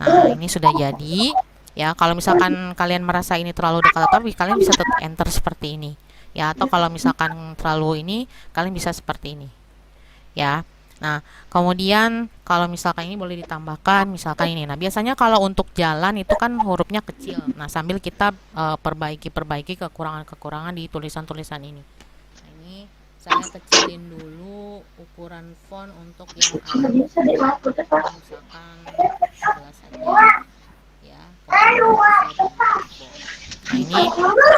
Nah, ini sudah jadi ya. Kalau misalkan kalian merasa ini terlalu dekat, tapi kalian bisa tetap enter seperti ini ya, atau kalau misalkan terlalu ini, kalian bisa seperti ini ya. Nah, kemudian kalau misalkan ini boleh ditambahkan misalkan ini. Nah, biasanya kalau untuk jalan itu kan hurufnya kecil. Nah, sambil kita perbaiki kekurangan-kekurangan di tulisan-tulisan ini. Nah, ini saya kecilin dulu ukuran font untuk yang ada, misalkan 11 saja ya. Nah, ini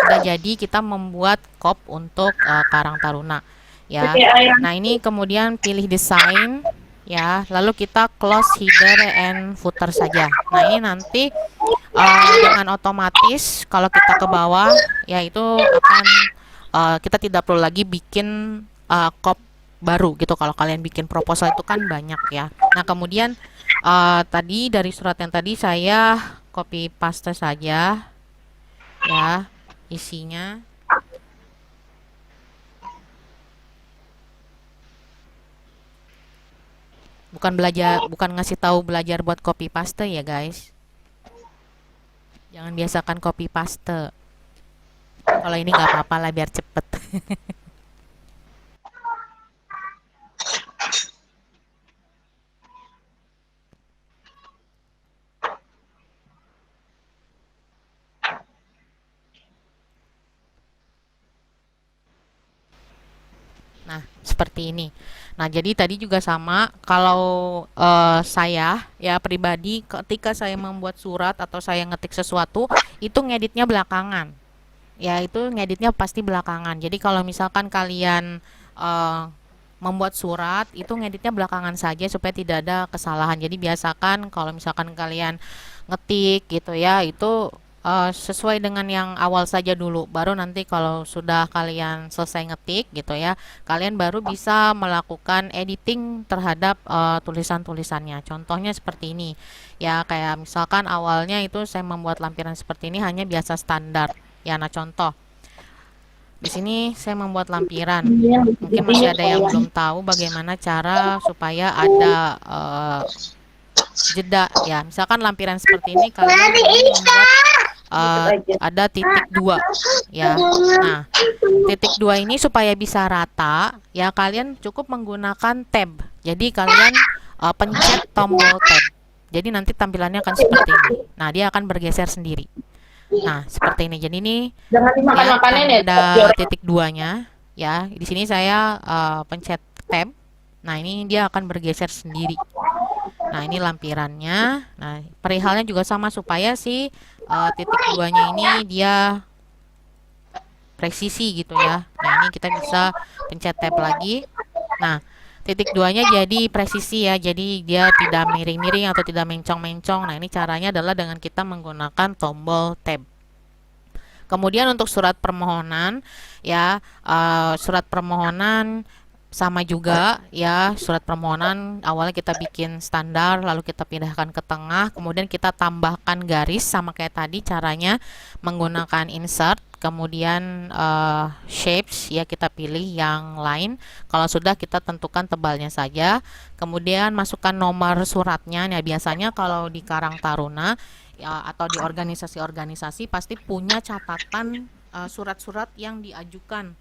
sudah jadi, kita membuat kop untuk Karang Taruna ya. Nah, ini kemudian pilih desain ya, lalu kita close header and footer saja. Nah, ini nanti dengan otomatis kalau kita ke bawah ya, itu akan kita tidak perlu lagi bikin kop baru gitu. Kalau kalian bikin proposal itu kan banyak ya. Nah, kemudian tadi dari surat yang tadi saya copy paste saja ya isinya. Bukan ngasih tahu belajar buat copy paste ya guys. Jangan biasakan copy paste. Kalau ini nggak apa-apa lah, biar cepet. Nah, seperti ini. Nah, jadi tadi juga sama, kalau saya ya pribadi, ketika saya membuat surat atau saya ngetik sesuatu, itu ngeditnya belakangan. Ya, itu ngeditnya pasti belakangan. Jadi kalau misalkan kalian membuat surat, itu ngeditnya belakangan saja supaya tidak ada kesalahan. Jadi biasakan kalau misalkan kalian ngetik gitu ya, itu sesuai dengan yang awal saja dulu, baru nanti kalau sudah kalian selesai ngetik gitu ya, kalian baru bisa melakukan editing terhadap tulisan-tulisannya. Contohnya seperti ini ya, kayak misalkan awalnya itu saya membuat lampiran seperti ini hanya biasa standar ya. Nah, contoh di sini saya membuat lampiran, mungkin masih ada yang belum tahu bagaimana cara supaya ada jeda ya. Misalkan lampiran seperti ini, kalian ingin membuat ada titik 2 ya. Nah, titik 2 ini supaya bisa rata ya kalian cukup menggunakan tab. Jadi kalian pencet tombol tab. Jadi nanti tampilannya akan seperti ini. Nah, dia akan bergeser sendiri. Nah, seperti ini. Jadi ini Jangan dimakan-makanin ya. tanda titik 2-nya ya. Di sini saya pencet tab. Nah, ini dia akan bergeser sendiri. Nah, ini lampirannya. Nah, perihalnya juga sama supaya si titik 2-nya ini dia presisi gitu ya. Nah, ini kita bisa pencet tab lagi. Nah, titik 2-nya jadi presisi ya. Jadi dia tidak miring-miring atau tidak mencong-mencong. Nah, ini caranya adalah dengan kita menggunakan tombol tab. Kemudian untuk surat permohonan ya, surat permohonan sama juga ya. Surat permohonan awalnya kita bikin standar, lalu kita pindahkan ke tengah, kemudian kita tambahkan garis sama kayak tadi caranya menggunakan insert, kemudian shapes ya, kita pilih yang lain. Kalau sudah, kita tentukan tebalnya saja, kemudian masukkan nomor suratnya. Nah, biasanya kalau di Karang Taruna ya, atau di organisasi-organisasi pasti punya catatan surat-surat yang diajukan.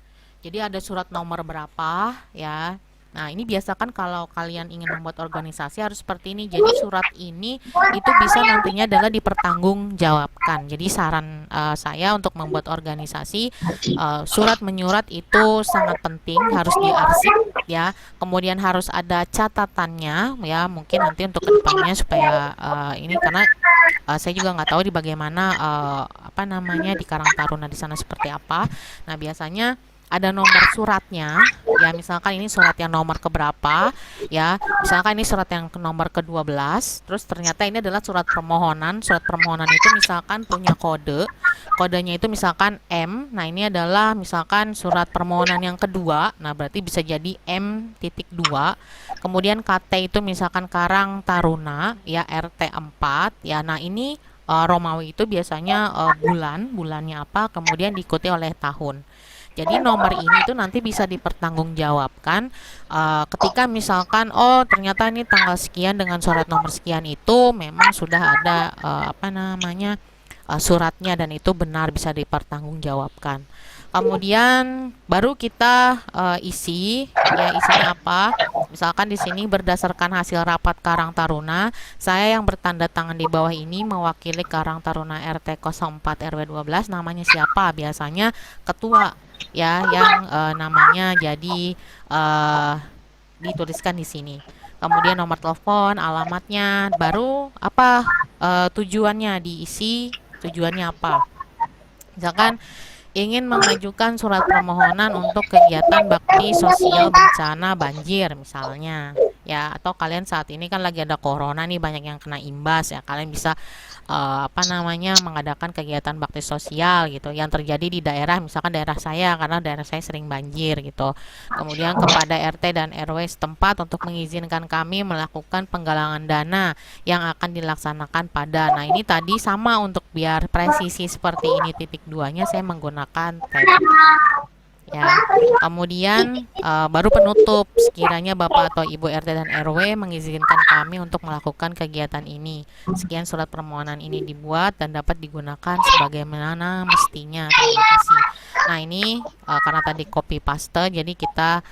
Jadi ada surat nomor berapa ya. Nah, ini biasakan kalau kalian ingin membuat organisasi harus seperti ini. Jadi surat ini itu bisa nantinya adalah dipertanggungjawabkan. Jadi saran saya untuk membuat organisasi, surat menyurat itu sangat penting, harus diarsip ya. Kemudian harus ada catatannya ya. Mungkin nanti untuk kedepannya supaya ini, karena saya juga nggak tahu di bagaimana apa namanya di Karang Taruna di sana seperti apa. Nah, biasanya ada nomor suratnya ya, misalkan ini surat yang nomor keberapa ya, misalkan ini surat yang nomor ke-12, terus ternyata ini adalah surat permohonan. Surat permohonan itu misalkan punya kodenya itu misalkan M. Nah, ini adalah misalkan surat permohonan yang kedua, nah berarti bisa jadi M.2. Kemudian KT itu misalkan Karang Taruna ya, RT 4 ya. Nah, ini Romawi itu biasanya bulannya apa, kemudian diikuti oleh tahun. Jadi nomor ini tuh nanti bisa dipertanggungjawabkan ketika misalkan ternyata ini tanggal sekian dengan surat nomor sekian itu memang sudah ada apa namanya suratnya dan itu benar bisa dipertanggungjawabkan. Kemudian baru kita isi ya, isinya apa? Misalkan di sini berdasarkan hasil rapat Karang Taruna, saya yang bertanda tangan di bawah ini mewakili Karang Taruna RT 04 RW 12, namanya siapa? Biasanya ketua ya, yang namanya jadi dituliskan di sini. Kemudian nomor telepon, alamatnya, baru apa tujuannya diisi, tujuannya apa. Misalkan ingin mengajukan surat permohonan untuk kegiatan bakti sosial bencana banjir misalnya ya, atau kalian saat ini kan lagi ada corona nih, banyak yang kena imbas ya, kalian bisa apa namanya mengadakan kegiatan bakti sosial gitu yang terjadi di daerah, misalkan daerah saya, karena daerah saya sering banjir gitu. Kemudian kepada RT dan RW setempat untuk mengizinkan kami melakukan penggalangan dana yang akan dilaksanakan pada. Nah, ini tadi sama, untuk biar presisi seperti ini titik 2-nya saya menggunakan tab ya. Kemudian baru penutup, sekiranya Bapak atau Ibu RT dan RW mengizinkan kami untuk melakukan kegiatan ini, sekian surat permohonan ini dibuat dan dapat digunakan sebagaimana mestinya. Terima kasih. Nah, ini karena tadi copy paste, jadi kita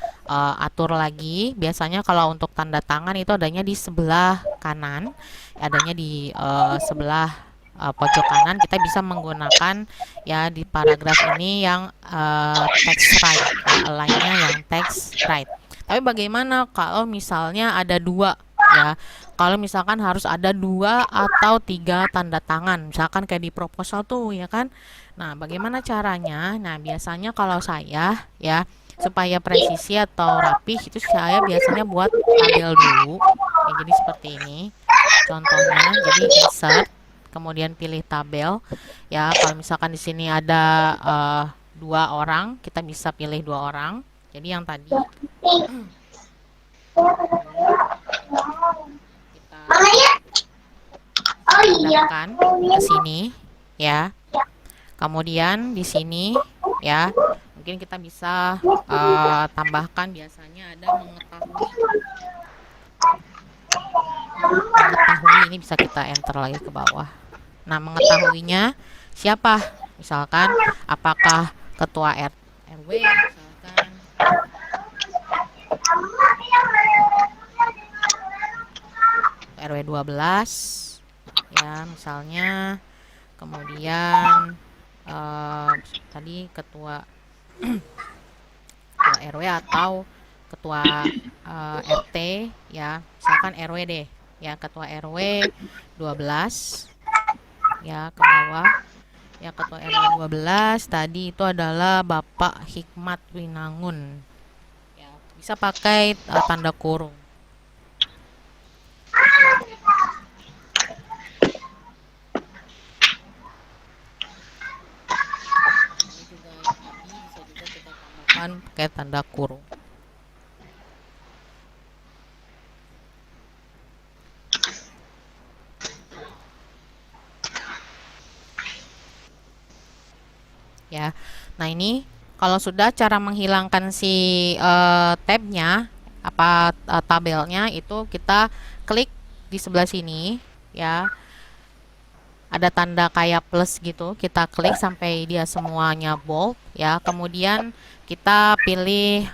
atur lagi. Biasanya kalau untuk tanda tangan itu adanya di sebelah kanan, adanya di sebelah pojok kanan. Kita bisa menggunakan ya di paragraf ini yang text right ya, align-nya yang text right. Tapi bagaimana kalau misalnya ada dua ya, kalau misalkan harus ada 2 atau 3 tanda tangan, misalkan kayak di proposal tuh ya kan. Nah, bagaimana caranya? Nah, biasanya kalau saya ya, supaya presisi atau rapih itu saya biasanya buat tabel dulu ya, jadi seperti ini contohnya. Jadi insert, kemudian pilih tabel ya. Kalau misalkan di sini ada 2 orang, kita bisa pilih 2 orang. Jadi yang tadi kita pindahkan ke sini ya. Kemudian di sini ya, mungkin kita bisa tambahkan, biasanya ada mengetahui, ini bisa kita enter lagi ke bawah Nah, mengetahuinya siapa? Misalkan apakah ketua RW, misalkan RW 12 ya misalnya, kemudian tadi ketua ketua RW atau ketua RT ya, misalkan RW deh ya, ketua RW 12 ya ke bawah ya, ketua RW 12 tadi itu adalah Bapak Hikmat Winangun ya, bisa pakai tanda kurung. Ini juga yang tadi bisa juga kita tambahkan pakai tanda kurung. Ya, nah ini kalau sudah cara menghilangkan si tabnya tabelnya itu kita klik di sebelah sini ya, ada tanda kayak plus gitu, kita klik sampai dia semuanya bold ya, kemudian kita pilih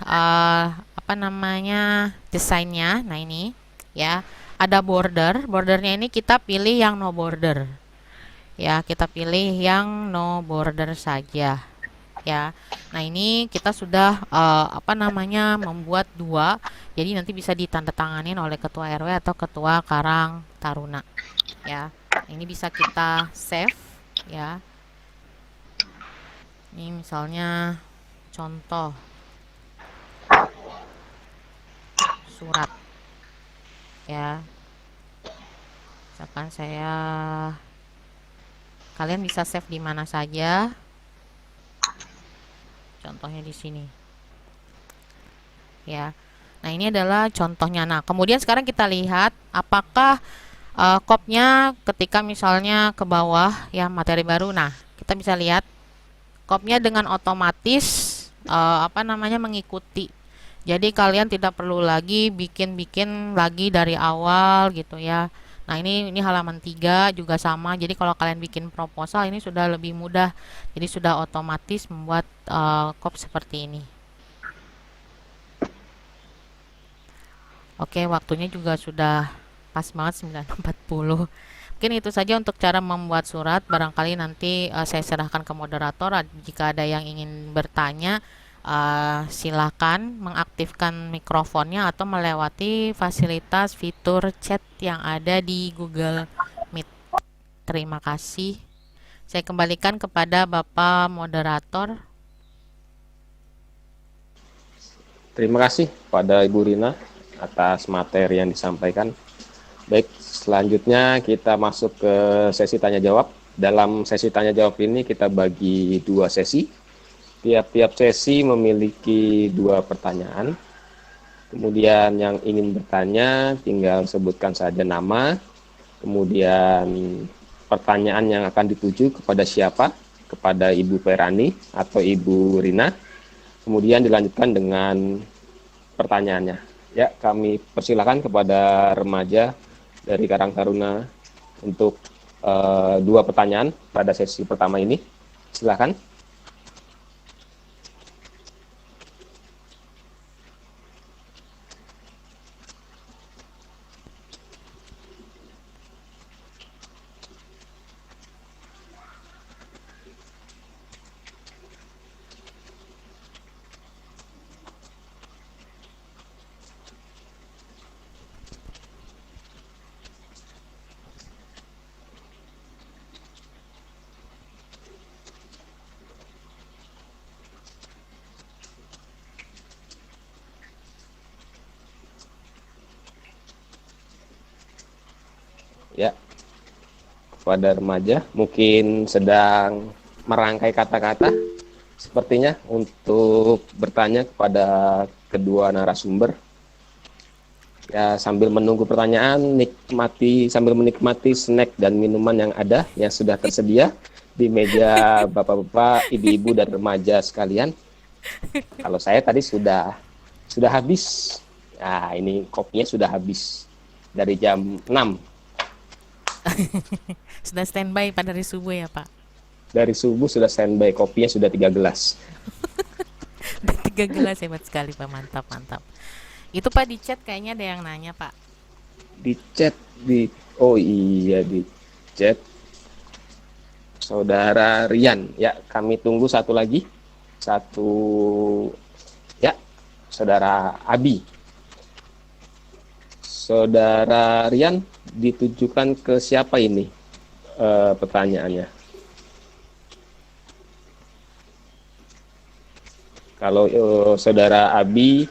desainnya. Nah ini ya, ada bordernya ini kita pilih yang no border ya, kita pilih yang no border saja ya. Nah ini kita sudah membuat dua, jadi nanti bisa ditandatanganin oleh ketua RW atau ketua Karang Taruna ya. Ini bisa kita save ya. Ini misalnya contoh surat ya, misalkan kalian bisa save di mana saja. Contohnya di sini. Ya. Nah, ini adalah contohnya. Nah, kemudian sekarang kita lihat apakah kopnya ketika misalnya ke bawah ya, materi baru. Nah, kita bisa lihat kopnya dengan otomatis mengikuti. Jadi kalian tidak perlu lagi bikin lagi dari awal gitu ya. Nah, ini halaman 3 juga sama. Jadi kalau kalian bikin proposal ini sudah lebih mudah. Jadi sudah otomatis membuat kop seperti ini. Oke, waktunya juga sudah pas banget 9.40. Mungkin itu saja untuk cara membuat surat. Barangkali nanti saya serahkan ke moderator. Jika ada yang ingin bertanya, silakan mengaktifkan mikrofonnya atau melewati fasilitas fitur chat yang ada di Google Meet. Terima kasih. Saya kembalikan kepada Bapak moderator. Terima kasih pada Ibu Rina atas materi yang disampaikan. Baik, selanjutnya kita masuk ke sesi tanya jawab. Dalam sesi tanya jawab ini kita bagi 2 sesi. Tiap-tiap sesi memiliki 2 pertanyaan. Kemudian yang ingin bertanya tinggal sebutkan saja nama. Kemudian pertanyaan yang akan dituju kepada siapa? Kepada Ibu Perani atau Ibu Rina. Kemudian dilanjutkan dengan pertanyaannya. Ya, kami persilakan kepada remaja dari Karang Taruna untuk 2 pertanyaan pada sesi pertama ini. Silakan. Ya, kepada remaja mungkin sedang merangkai kata-kata sepertinya untuk bertanya kepada kedua narasumber. Ya, sambil menunggu pertanyaan, sambil menikmati snack dan minuman yang ada yang sudah tersedia di meja bapak-bapak, ibu-ibu dan remaja sekalian. Kalau saya tadi sudah habis. Nah, ini kopinya sudah habis dari jam 6. Sudah standby pada dari subuh ya Pak? Dari subuh sudah standby, kopinya sudah 3 gelas. 3 gelas, hebat sekali Pak, mantap mantap. Itu Pak di chat kayaknya ada yang nanya Pak. Di chat, oh iya di chat. Saudara Rian, ya kami tunggu satu lagi. Ya, Saudara Abi. Saudara Rian, ditujukan ke siapa ini pertanyaannya? Kalau Saudara Abi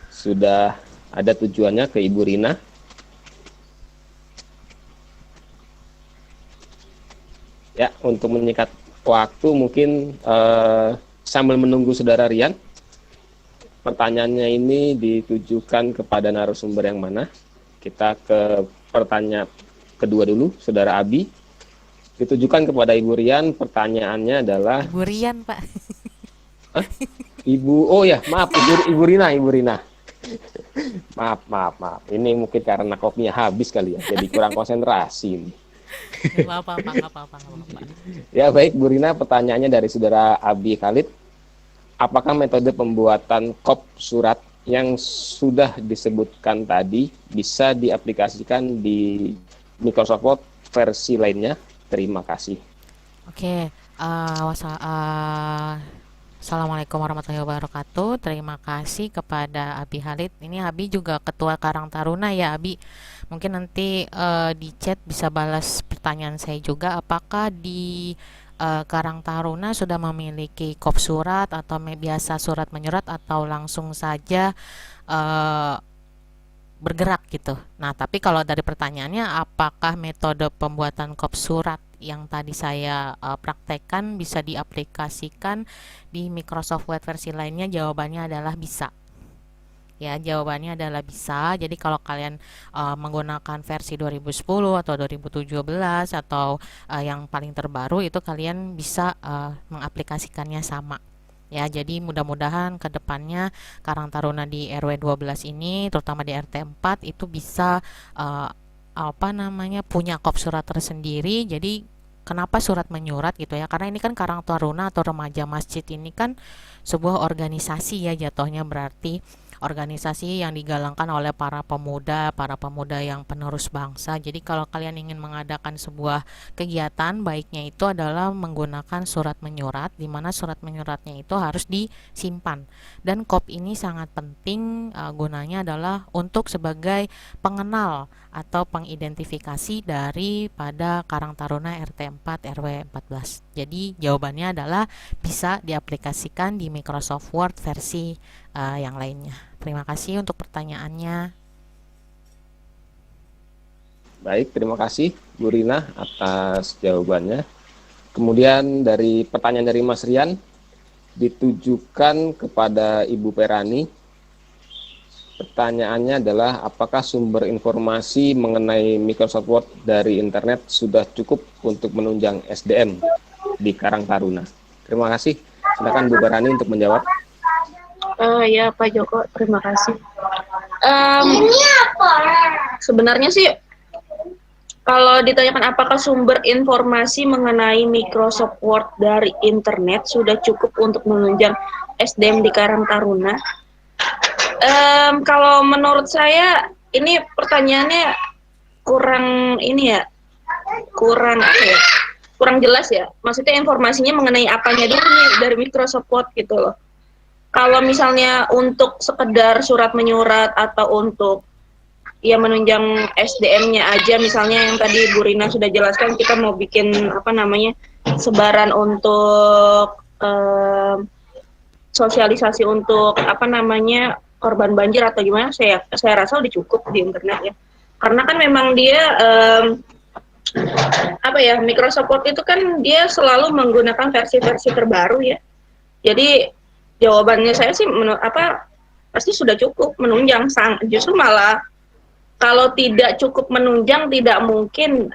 sudah ada tujuannya ke Ibu Rina. Ya, untuk menyingkat waktu mungkin sambil menunggu Saudara Rian, pertanyaannya ini ditujukan kepada narasumber yang mana? Kita ke pertanyaan kedua dulu, Saudara Abi. Ditujukan kepada Ibu Rian, pertanyaannya adalah Ibu Rian Pak. oh ya, maaf, Ibu Rina. maaf. Ini mungkin karena kopinya habis kali ya, jadi kurang konsentrasi ini. Nggak apa-apa. Ya baik, Bu Rina, pertanyaannya dari Saudara Abi Khalid. Apakah metode pembuatan kop surat yang sudah disebutkan tadi bisa diaplikasikan di Microsoft Word versi lainnya? Terima kasih. Oke, Assalamualaikum warahmatullahi wabarakatuh. Terima kasih kepada Abi Khalid. Ini Abi juga Ketua Karang Taruna ya Abi. Mungkin nanti di chat bisa balas pertanyaan saya juga. Apakah di Karang Taruna sudah memiliki kop surat atau biasa surat menyurat atau langsung saja bergerak gitu. Nah, tapi kalau dari pertanyaannya apakah metode pembuatan kop surat yang tadi saya praktekkan bisa diaplikasikan di Microsoft Word versi lainnya? Jawabannya adalah bisa. Ya, jawabannya adalah bisa. Jadi kalau kalian menggunakan versi 2010 atau 2017 atau yang paling terbaru itu kalian bisa mengaplikasikannya sama. Ya, jadi mudah-mudahan ke depannya Karang Taruna di RW 12 ini, terutama di RT 4 itu bisa punya kop surat tersendiri. Jadi kenapa surat menyurat gitu ya? Karena ini kan Karang Taruna atau Remaja Masjid ini kan sebuah organisasi ya, jatuhnya berarti organisasi yang digalangkan oleh para pemuda yang penerus bangsa. Jadi kalau kalian ingin mengadakan sebuah kegiatan, baiknya itu adalah menggunakan surat menyurat, di mana surat menyuratnya itu harus disimpan. Dan kop ini sangat penting, gunanya adalah untuk sebagai pengenal atau pengidentifikasi daripada Karang Taruna RT 4 RW 14. Jadi jawabannya adalah bisa diaplikasikan di Microsoft Word versi yang lainnya. Terima kasih untuk pertanyaannya. Baik, terima kasih Bu Rina atas jawabannya. Kemudian dari pertanyaan dari Mas Rian ditujukan kepada Ibu Perani. Pertanyaannya adalah apakah sumber informasi mengenai Microsoft Word dari internet sudah cukup untuk menunjang SDM di Karang Taruna? Terima kasih. Silakan Bu Perani untuk menjawab. Ya Pak Joko, terima kasih. Sebenarnya sih kalau ditanyakan apakah sumber informasi mengenai Microsoft Word dari internet sudah cukup untuk menunjang SDM di Karang Taruna, kalau menurut saya ini pertanyaannya kurang jelas ya. Maksudnya informasinya mengenai apanya dulu nih dari Microsoft Word gitu loh. Kalau misalnya untuk sekedar surat menyurat atau untuk menunjang SDM-nya aja, misalnya yang tadi Bu Rina sudah jelaskan, kita mau bikin sebaran untuk sosialisasi untuk korban banjir atau gimana, saya rasa udah cukup di internet ya. Karena kan memang dia Microsoft Word itu kan dia selalu menggunakan versi-versi terbaru ya. Jadi jawabannya saya sih pasti sudah cukup menunjang. Justru malah kalau tidak cukup menunjang, tidak mungkin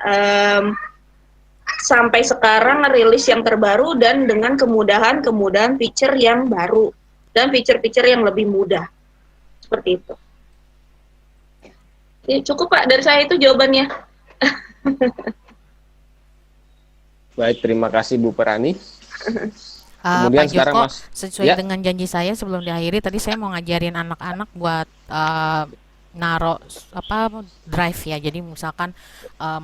sampai sekarang rilis yang terbaru dan dengan kemudahan feature yang baru dan feature-feature yang lebih mudah. Seperti itu. Ya, cukup Pak, dari saya itu jawabannya. Baik, terima kasih Bu Perani. Pak Kemudian sekarang Joko, Mas, sesuai ya, dengan janji saya sebelum diakhiri tadi saya mau ngajarin anak-anak buat naro drive ya. Jadi misalkan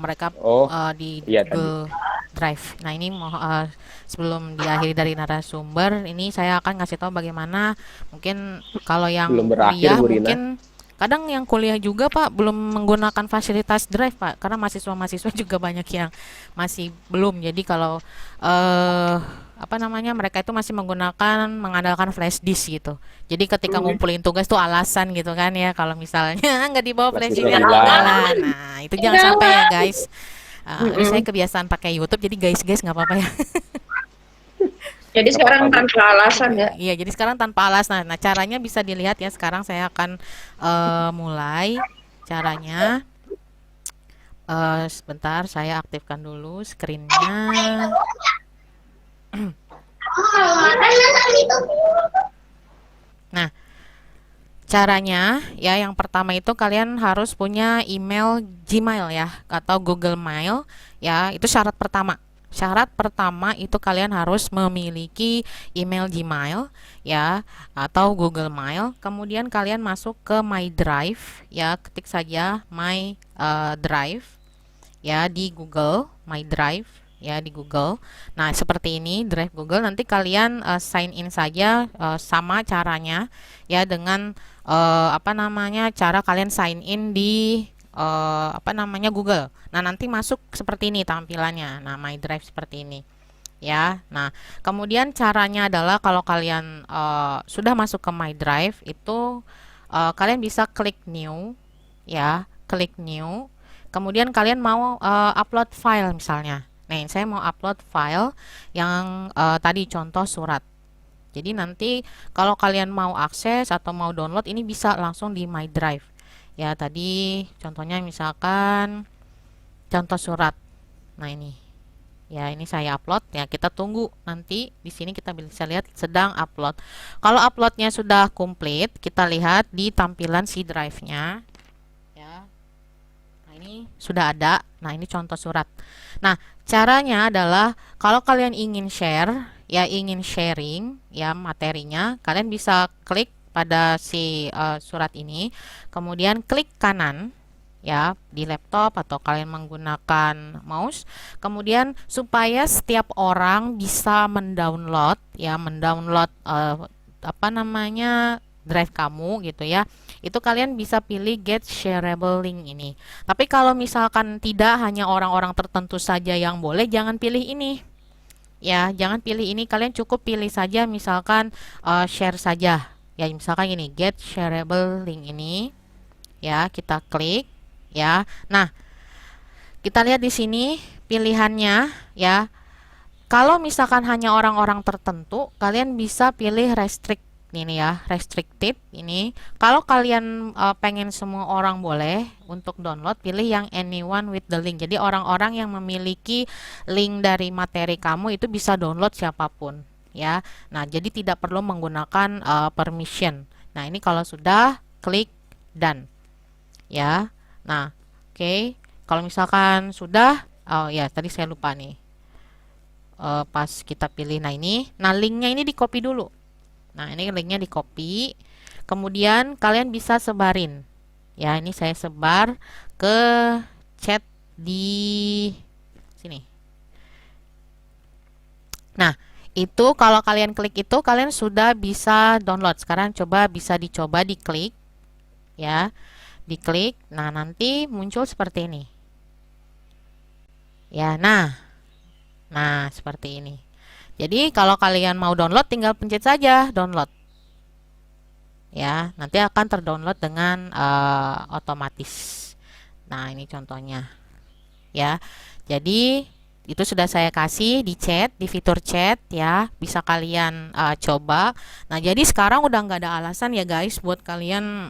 mereka oh di iya tadi. Google Drive. Nah ini mau sebelum diakhiri dari narasumber, ini saya akan ngasih tahu bagaimana mungkin kalau yang Belum berakhir kuliah Bu Rina. mungkin kadang yang kuliah juga Pak belum menggunakan fasilitas Drive Pak, karena mahasiswa-mahasiswa juga banyak yang masih belum. Jadi kalau mereka itu masih mengandalkan flash disk gitu. Jadi ketika ngumpulin tugas tuh alasan gitu kan ya, kalau misalnya nggak dibawa flash Flashdisknya disknya hilang. ketinggalan. Nah itu jangan sampai ya guys. Saya kebiasaan pakai YouTube, jadi guys nggak apa-apa ya. Jadi sekarang tanpa alasan ya. Iya, jadi sekarang tanpa alasan. Nah, caranya bisa dilihat ya. Sekarang saya akan mulai caranya. Sebentar, saya aktifkan dulu screen-nya. Nah, caranya ya yang pertama itu kalian harus punya email Gmail ya atau Google Mail ya, itu syarat pertama. Syarat pertama itu kalian harus memiliki email Gmail ya atau Google Mail. Kemudian kalian masuk ke My Drive ya, ketik saja My Drive ya di Google, My Drive ya di Google. Nah, seperti ini Drive Google. Nanti kalian sign in saja sama caranya ya dengan cara kalian sign in di Google. Nah, nanti masuk seperti ini tampilannya. Nah, My Drive seperti ini. Ya. Nah, kemudian caranya adalah kalau kalian sudah masuk ke My Drive itu kalian bisa klik new ya, klik new. Kemudian kalian mau upload file misalnya. Nah, saya mau upload file yang tadi contoh surat. Jadi nanti kalau kalian mau akses atau mau download ini bisa langsung di My Drive. Ya, tadi contohnya misalkan contoh surat. Nah, ini. Ya, ini saya upload ya. Kita tunggu nanti di sini kita bisa lihat sedang upload. Kalau uploadnya sudah komplit, kita lihat di tampilan si drive-nya. Ya. Nah, ini sudah ada. Nah, ini contoh surat. Nah, caranya adalah kalau kalian ingin share, ya ingin sharing ya materinya, kalian bisa klik pada si surat ini, kemudian klik kanan ya di laptop atau kalian menggunakan mouse, kemudian supaya setiap orang bisa mendownload drive kamu gitu ya, itu kalian bisa pilih get shareable link ini. Tapi kalau misalkan tidak, hanya orang-orang tertentu saja yang boleh, jangan pilih ini ya, jangan pilih ini. Kalian cukup pilih saja misalkan share saja ya, misalkan ini get shareable link ini ya, kita klik ya. Nah, kita lihat di sini pilihannya ya. Kalau misalkan hanya orang-orang tertentu, kalian bisa pilih restrict ini ya, restricted ini. Kalau kalian pengen semua orang boleh untuk download, pilih yang anyone with the link. Jadi orang-orang yang memiliki link dari materi kamu itu bisa download siapapun ya. Nah, jadi tidak perlu menggunakan permission. Nah, ini kalau sudah klik done ya. Nah, oke. Kalau misalkan sudah, oh ya tadi saya lupa nih. Pas kita pilih, nah ini, nah linknya ini di copy dulu. Nah, ini linknya di copy. Kemudian kalian bisa sebarin. Ya, ini saya sebar ke chat di sini. Nah, itu kalau kalian klik itu kalian sudah bisa download. Sekarang bisa dicoba diklik. Ya, diklik. Nah, nanti muncul seperti ini. Ya, nah seperti ini. Jadi kalau kalian mau download tinggal pencet saja download. Ya, nanti akan terdownload dengan otomatis. Nah, ini contohnya. Ya. Jadi itu sudah saya kasih di chat, di fitur chat ya. Bisa kalian coba. Nah, jadi sekarang udah nggak ada alasan ya guys buat kalian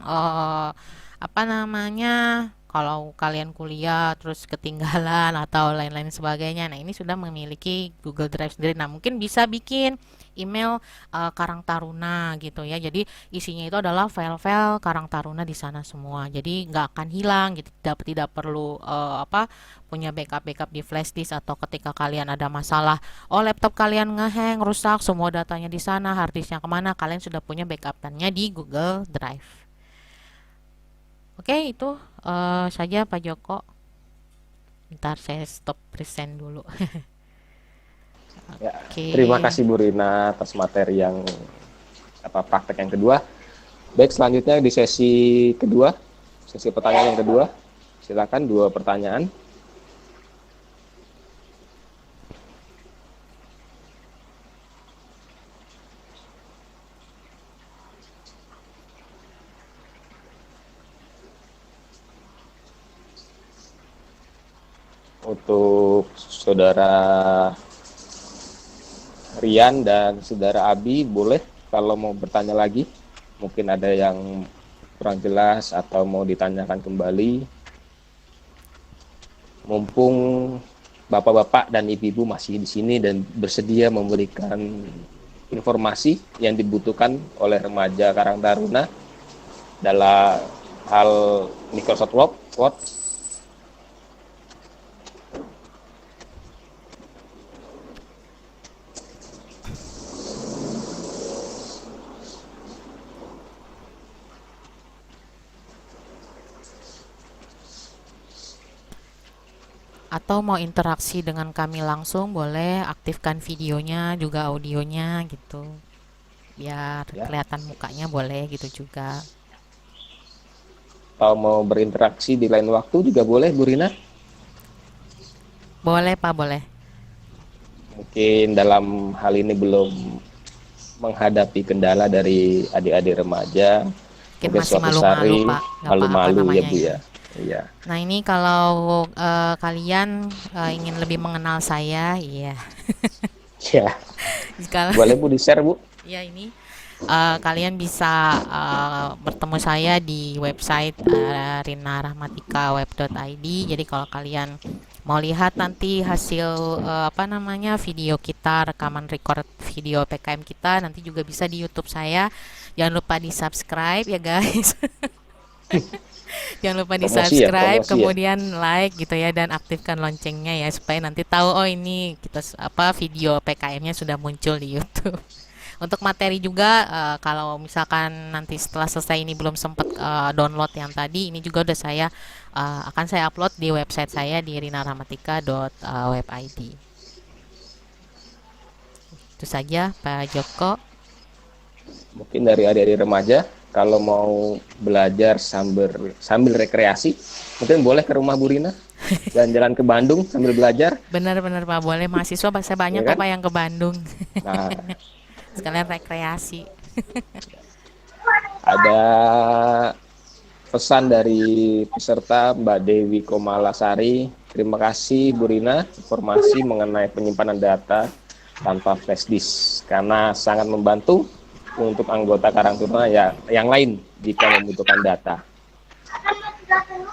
kalau kalian kuliah terus ketinggalan atau lain-lain sebagainya. Nah, ini sudah memiliki Google Drive sendiri. Nah, mungkin bisa bikin email Karang Taruna gitu ya. Jadi isinya itu adalah file-file Karang Taruna di sana semua. Jadi nggak akan hilang gitu. Tidak perlu punya backup di flash disk, atau ketika kalian ada masalah, oh laptop kalian ngehang, rusak, semua datanya di sana, hard disknya kemana, kalian sudah punya backup-nya di Google Drive. Oke, itu saja Pak Joko. Ntar saya stop present dulu. Ya, Oke. terima kasih Bu Rina atas materi yang praktek yang kedua. Baik, selanjutnya di sesi kedua, sesi pertanyaan yang kedua. Silakan 2 pertanyaan. Untuk Saudara Rian dan Saudara Abi, boleh kalau mau bertanya lagi. Mungkin ada yang kurang jelas atau mau ditanyakan kembali. Mumpung Bapak-bapak dan Ibu-ibu masih di sini dan bersedia memberikan informasi yang dibutuhkan oleh remaja Karang Taruna dalam hal Microsoft Word. Atau mau interaksi dengan kami langsung, boleh aktifkan videonya juga audionya gitu, biar kelihatan mukanya, boleh gitu juga. Kalau mau berinteraksi di lain waktu juga boleh, Bu Rina? Boleh Pak, boleh. Mungkin dalam hal ini belum menghadapi kendala dari adik-adik remaja. Mungkin masih malu-malu Pak, malu-malu ya Bu ya. Iya. Nah, ini kalau kalian ingin lebih mengenal saya, iya. Ya. Boleh Bu di-share Bu? Ya, ini kalian bisa bertemu saya di website rinarahmatikaweb.id. Jadi kalau kalian mau lihat nanti hasil video kita, rekaman record video PKM kita, nanti juga bisa di YouTube saya. Jangan lupa di subscribe ya guys. Jangan lupa di subscribe, kemudian like gitu ya, dan aktifkan loncengnya ya, supaya nanti tahu oh ini kita video PKM-nya sudah muncul di YouTube. Untuk materi juga kalau misalkan nanti setelah selesai ini belum sempat download yang tadi, ini juga udah akan saya upload di website saya di rinarahmatika.web.id. Itu saja Pak Joko. Mungkin dari adik-adik remaja, kalau mau belajar sambil rekreasi, mungkin boleh ke rumah Bu Rina, jalan-jalan ke Bandung sambil belajar. Benar-benar Pak, boleh. Mahasiswa saya banyak ya kan? Pak yang ke Bandung. Nah, sekalian rekreasi. Ada pesan dari peserta Mbak Dewi Komalasari. Terima kasih Bu Rina, informasi mengenai penyimpanan data tanpa flash disk, karena sangat membantu untuk anggota Karang Taruna yang lain jika membutuhkan data.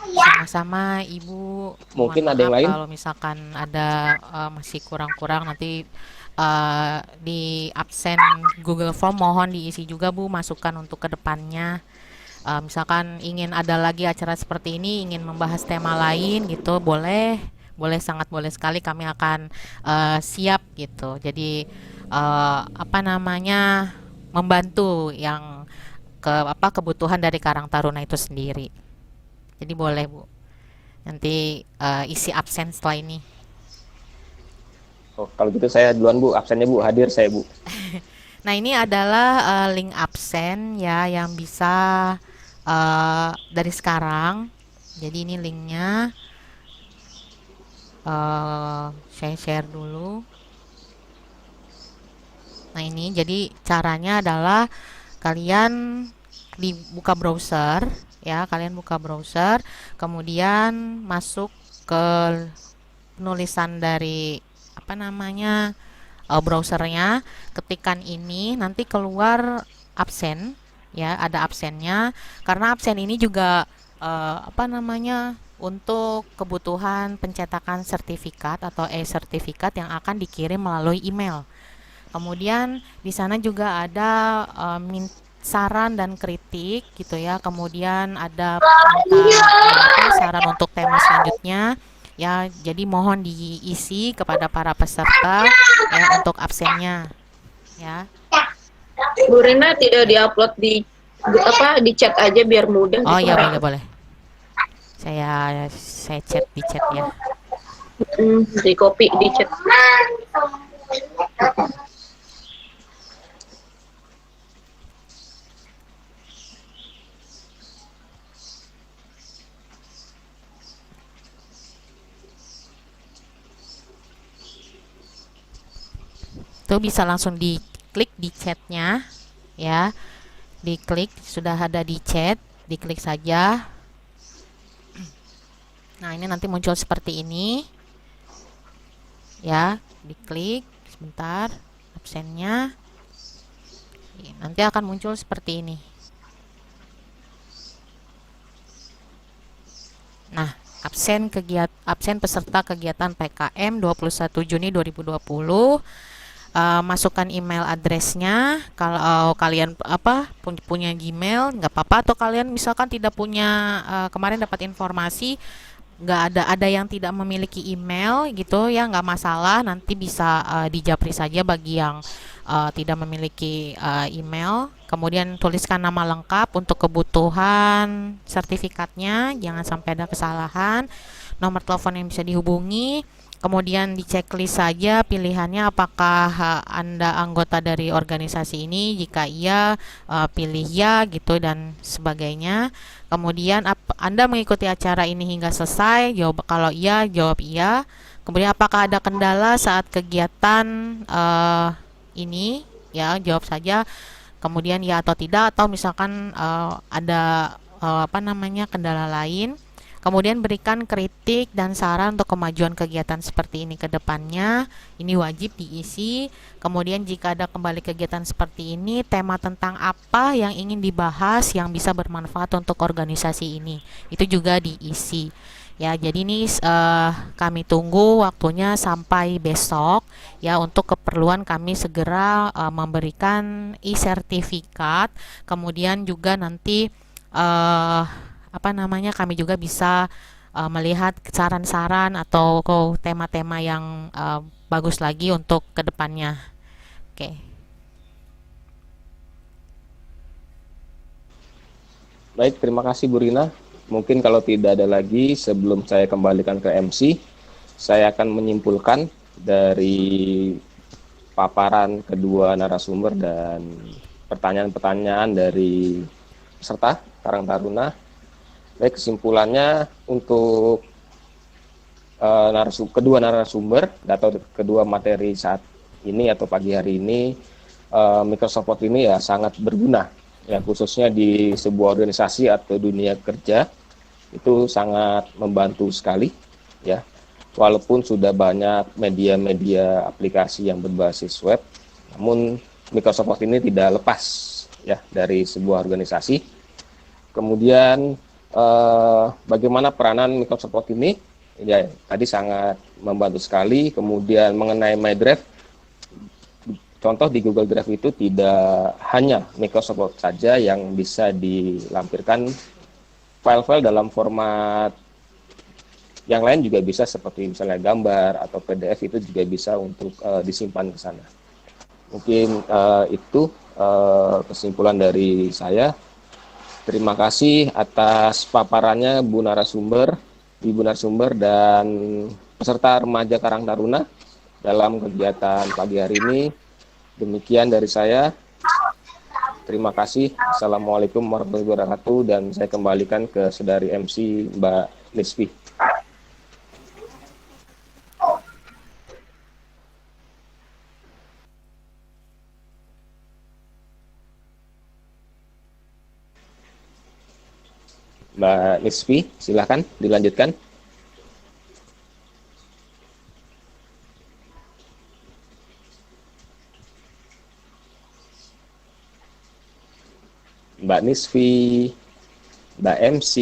Sama-sama Ibu. Mungkin ada yang lain? Kalau misalkan ada masih kurang-kurang, nanti di absen Google Form mohon diisi juga Bu, masukan untuk kedepannya. Misalkan ingin ada lagi acara seperti ini, ingin membahas tema lain gitu, boleh, sangat boleh sekali, kami akan siap gitu. Jadi membantu yang kebutuhan dari Karang Taruna itu sendiri. Jadi boleh Bu, nanti isi absen setelah ini. Oh, kalau gitu saya duluan Bu, absennya Bu, hadir saya Bu. Nah, ini adalah link absen ya, yang bisa dari sekarang. Jadi ini linknya, saya share dulu. Nah, ini jadi caranya adalah kalian buka browser ya, kemudian masuk ke penulisan dari browsernya, ketikan ini, nanti keluar absen ya, ada absennya, karena absen ini juga untuk kebutuhan pencetakan sertifikat atau e-sertifikat yang akan dikirim melalui email. Kemudian di sana juga ada saran dan kritik gitu ya. Kemudian ada minta saran untuk tema selanjutnya. Ya, jadi mohon diisi kepada para peserta ya untuk absennya. Ya. Bu Rina tidak diupload di chat aja biar mudah. Oh gitu. ya, boleh. Saya chat di chat ya. Di copy di chat. Itu bisa langsung diklik di chatnya ya, diklik, sudah ada di chat, diklik saja. Nah, ini nanti muncul seperti ini ya, diklik sebentar absennya, nanti akan muncul seperti ini. Nah, absen peserta kegiatan PKM 21 Juni 2020. Masukkan email addressnya. Kalau kalian punya Gmail nggak apa-apa, atau kalian misalkan tidak punya, kemarin dapat informasi nggak ada yang tidak memiliki email gitu ya, nggak masalah, nanti bisa dijapri saja bagi yang tidak memiliki email. Kemudian tuliskan nama lengkap untuk kebutuhan sertifikatnya, jangan sampai ada kesalahan, nomor telepon yang bisa dihubungi. Kemudian di checklist saja pilihannya, apakah Anda anggota dari organisasi ini, jika iya pilih ya gitu dan sebagainya. Kemudian Anda mengikuti acara ini hingga selesai, kalau iya jawab iya. Kemudian apakah ada kendala saat kegiatan ini, ya jawab saja kemudian ya atau tidak, atau misalkan ada kendala lain. Kemudian berikan kritik dan saran untuk kemajuan kegiatan seperti ini ke depannya. Ini wajib diisi. Kemudian jika ada kembali kegiatan seperti ini, tema tentang apa yang ingin dibahas yang bisa bermanfaat untuk organisasi ini, itu juga diisi. Ya, jadi ini kami tunggu waktunya sampai besok ya, untuk keperluan kami segera memberikan e-sertifikat. Kemudian juga nanti kami juga bisa melihat saran-saran atau tema-tema yang bagus lagi untuk kedepannya. Oke. Baik, terima kasih Bu Rina. Mungkin kalau tidak ada lagi, sebelum saya kembalikan ke MC, saya akan menyimpulkan dari paparan kedua narasumber dan pertanyaan-pertanyaan dari peserta Karang Taruna. Baik, kesimpulannya untuk kedua narasumber atau kedua materi saat ini atau pagi hari ini, Microsoft Word ini ya sangat berguna ya, khususnya di sebuah organisasi atau dunia kerja itu sangat membantu sekali ya. Walaupun sudah banyak media-media aplikasi yang berbasis web, namun Microsoft Word ini tidak lepas ya dari sebuah organisasi. Kemudian bagaimana peranan Microsoft Word ini? Ya, tadi sangat membantu sekali. Kemudian mengenai My Drive, contoh di Google Drive itu tidak hanya Microsoft Word saja yang bisa dilampirkan file-file dalam format yang lain, juga bisa seperti misalnya gambar atau PDF, itu juga bisa untuk disimpan ke sana. Mungkin itu kesimpulan dari saya. Terima kasih atas paparannya Ibu narasumber dan peserta remaja Karang Taruna dalam kegiatan pagi hari ini. Demikian dari saya. Terima kasih. Assalamualaikum warahmatullahi wabarakatuh, dan saya kembalikan ke saudari MC Mbak Nisfi. Mbak Nisfi, silakan dilanjutkan. Mbak Nisfi, Mbak MC.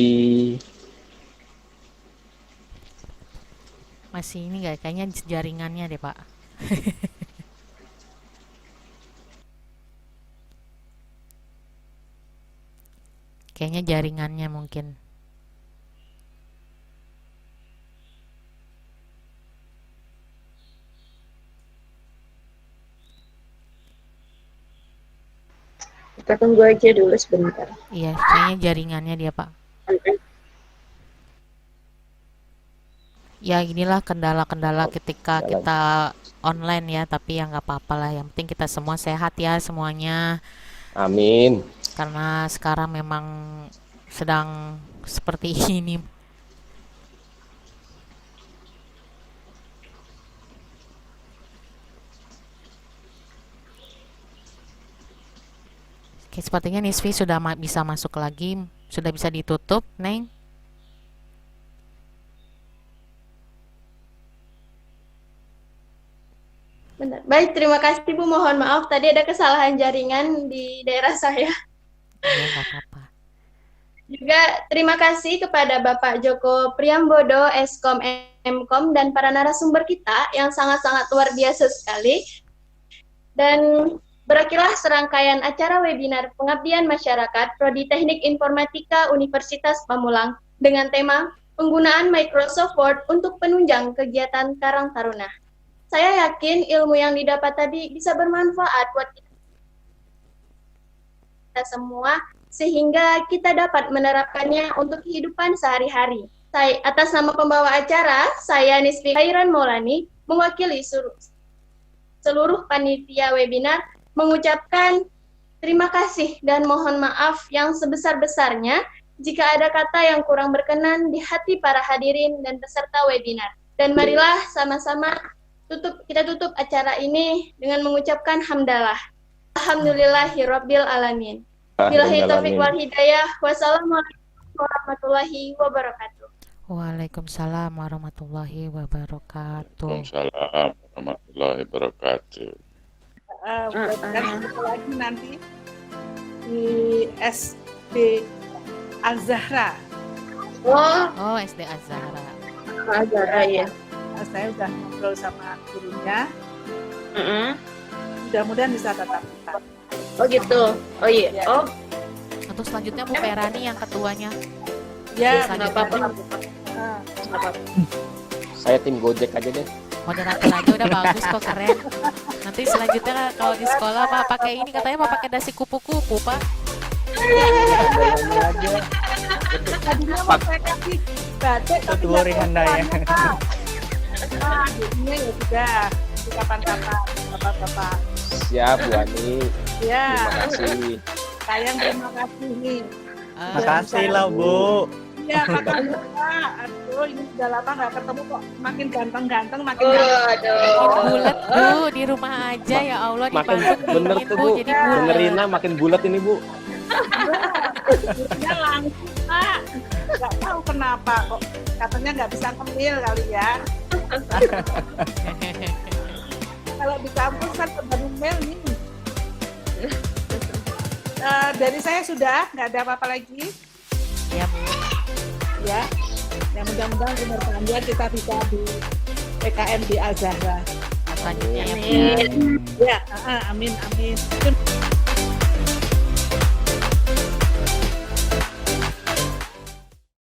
masih ini nggak? Kayaknya jaringannya deh, Pak. Kayaknya jaringannya mungkin. Kita tunggu aja dulu sebentar. Iya, kayaknya jaringannya dia, Pak. Ya, inilah kendala-kendala ketika kita online ya, tapi ya nggak apa-apa lah. Yang penting kita semua sehat ya semuanya. Amin. Karena sekarang memang sedang seperti ini. Oke, sepertinya Nisfi sudah bisa masuk lagi, sudah bisa ditutup, Neng. Benar. Baik, terima kasih Bu. Mohon maaf tadi ada kesalahan jaringan di daerah saya. Ya, nggak apa-apa. Juga terima kasih kepada Bapak Joko Priambodo, Eskom Mkom, dan para narasumber kita yang sangat-sangat luar biasa sekali. Dan berakhirlah serangkaian acara webinar Pengabdian Masyarakat Prodi Teknik Informatika Universitas Pamulang dengan tema Penggunaan Microsoft Word untuk Penunjang Kegiatan Karang Taruna. Saya yakin ilmu yang didapat tadi bisa bermanfaat buat kita semua, sehingga kita dapat menerapkannya untuk kehidupan sehari-hari. Saya, atas nama pembawa acara, saya Nisfi Khairan Maulani, mewakili seluruh panitia webinar, mengucapkan terima kasih dan mohon maaf yang sebesar-besarnya jika ada kata yang kurang berkenan di hati para hadirin dan peserta webinar. Dan marilah sama-sama kita tutup acara ini dengan mengucapkan hamdalah. Alhamdulillahirabbil alamin. Billahi taufiq wal hidayah. Wassalamualaikum warahmatullahi wabarakatuh. Waalaikumsalam warahmatullahi wabarakatuh. Waalaikumsalam warahmatullahi wabarakatuh. Kita lagi nanti di SD Al-Zahra. Oh, SD Al-Zahra. Azhara ya. Saya udah ngobrol sama gurunya. Mudah-mudahan bisa tatap muka. Oh gitu. Oh iya. Ya. Oh, Untuk selanjutnya Bu Perani yang ketuanya. Ya, nggak apa-apa. Saya tim Gojek aja deh. Moderator aja udah bagus kok, keren. Nanti selanjutnya kalau di sekolah Pak pakai ini, katanya mau pakai dasi kupu-kupu Pak. Tadinya mau saya kasih batik tapi nggak Tuturin Anda ya. jadinya ya sudah. Nanti kapan-kapan Bapak-bapak. Siap Bu Ani. Ya, Terima kasih. sayang terima kasih nih. Makasih lah Bu. Iya, makasih Pak. Aduh, ini sudah lama nggak ketemu kok. Makin ganteng-ganteng, makin ganteng. Makin bulat Bu, di rumah aja ya Allah di Makin Bandung bener dingin tuh Bu, Bu. jadi bulat. Dengerina makin bulat ini Bu. Ya langsung Pak. Nggak tahu kenapa kok. Katanya nggak bisa ngemil kali ya. Kalau di kampus kan baru ngemil nih. Dari saya sudah, nggak ada apa-apa lagi. Ya Bu. Ya, yang mudah-mudahan umur panjang kita bisa di PKM di Al-Zahra. Selanjutnya ya Bu. Ya, amin, amin.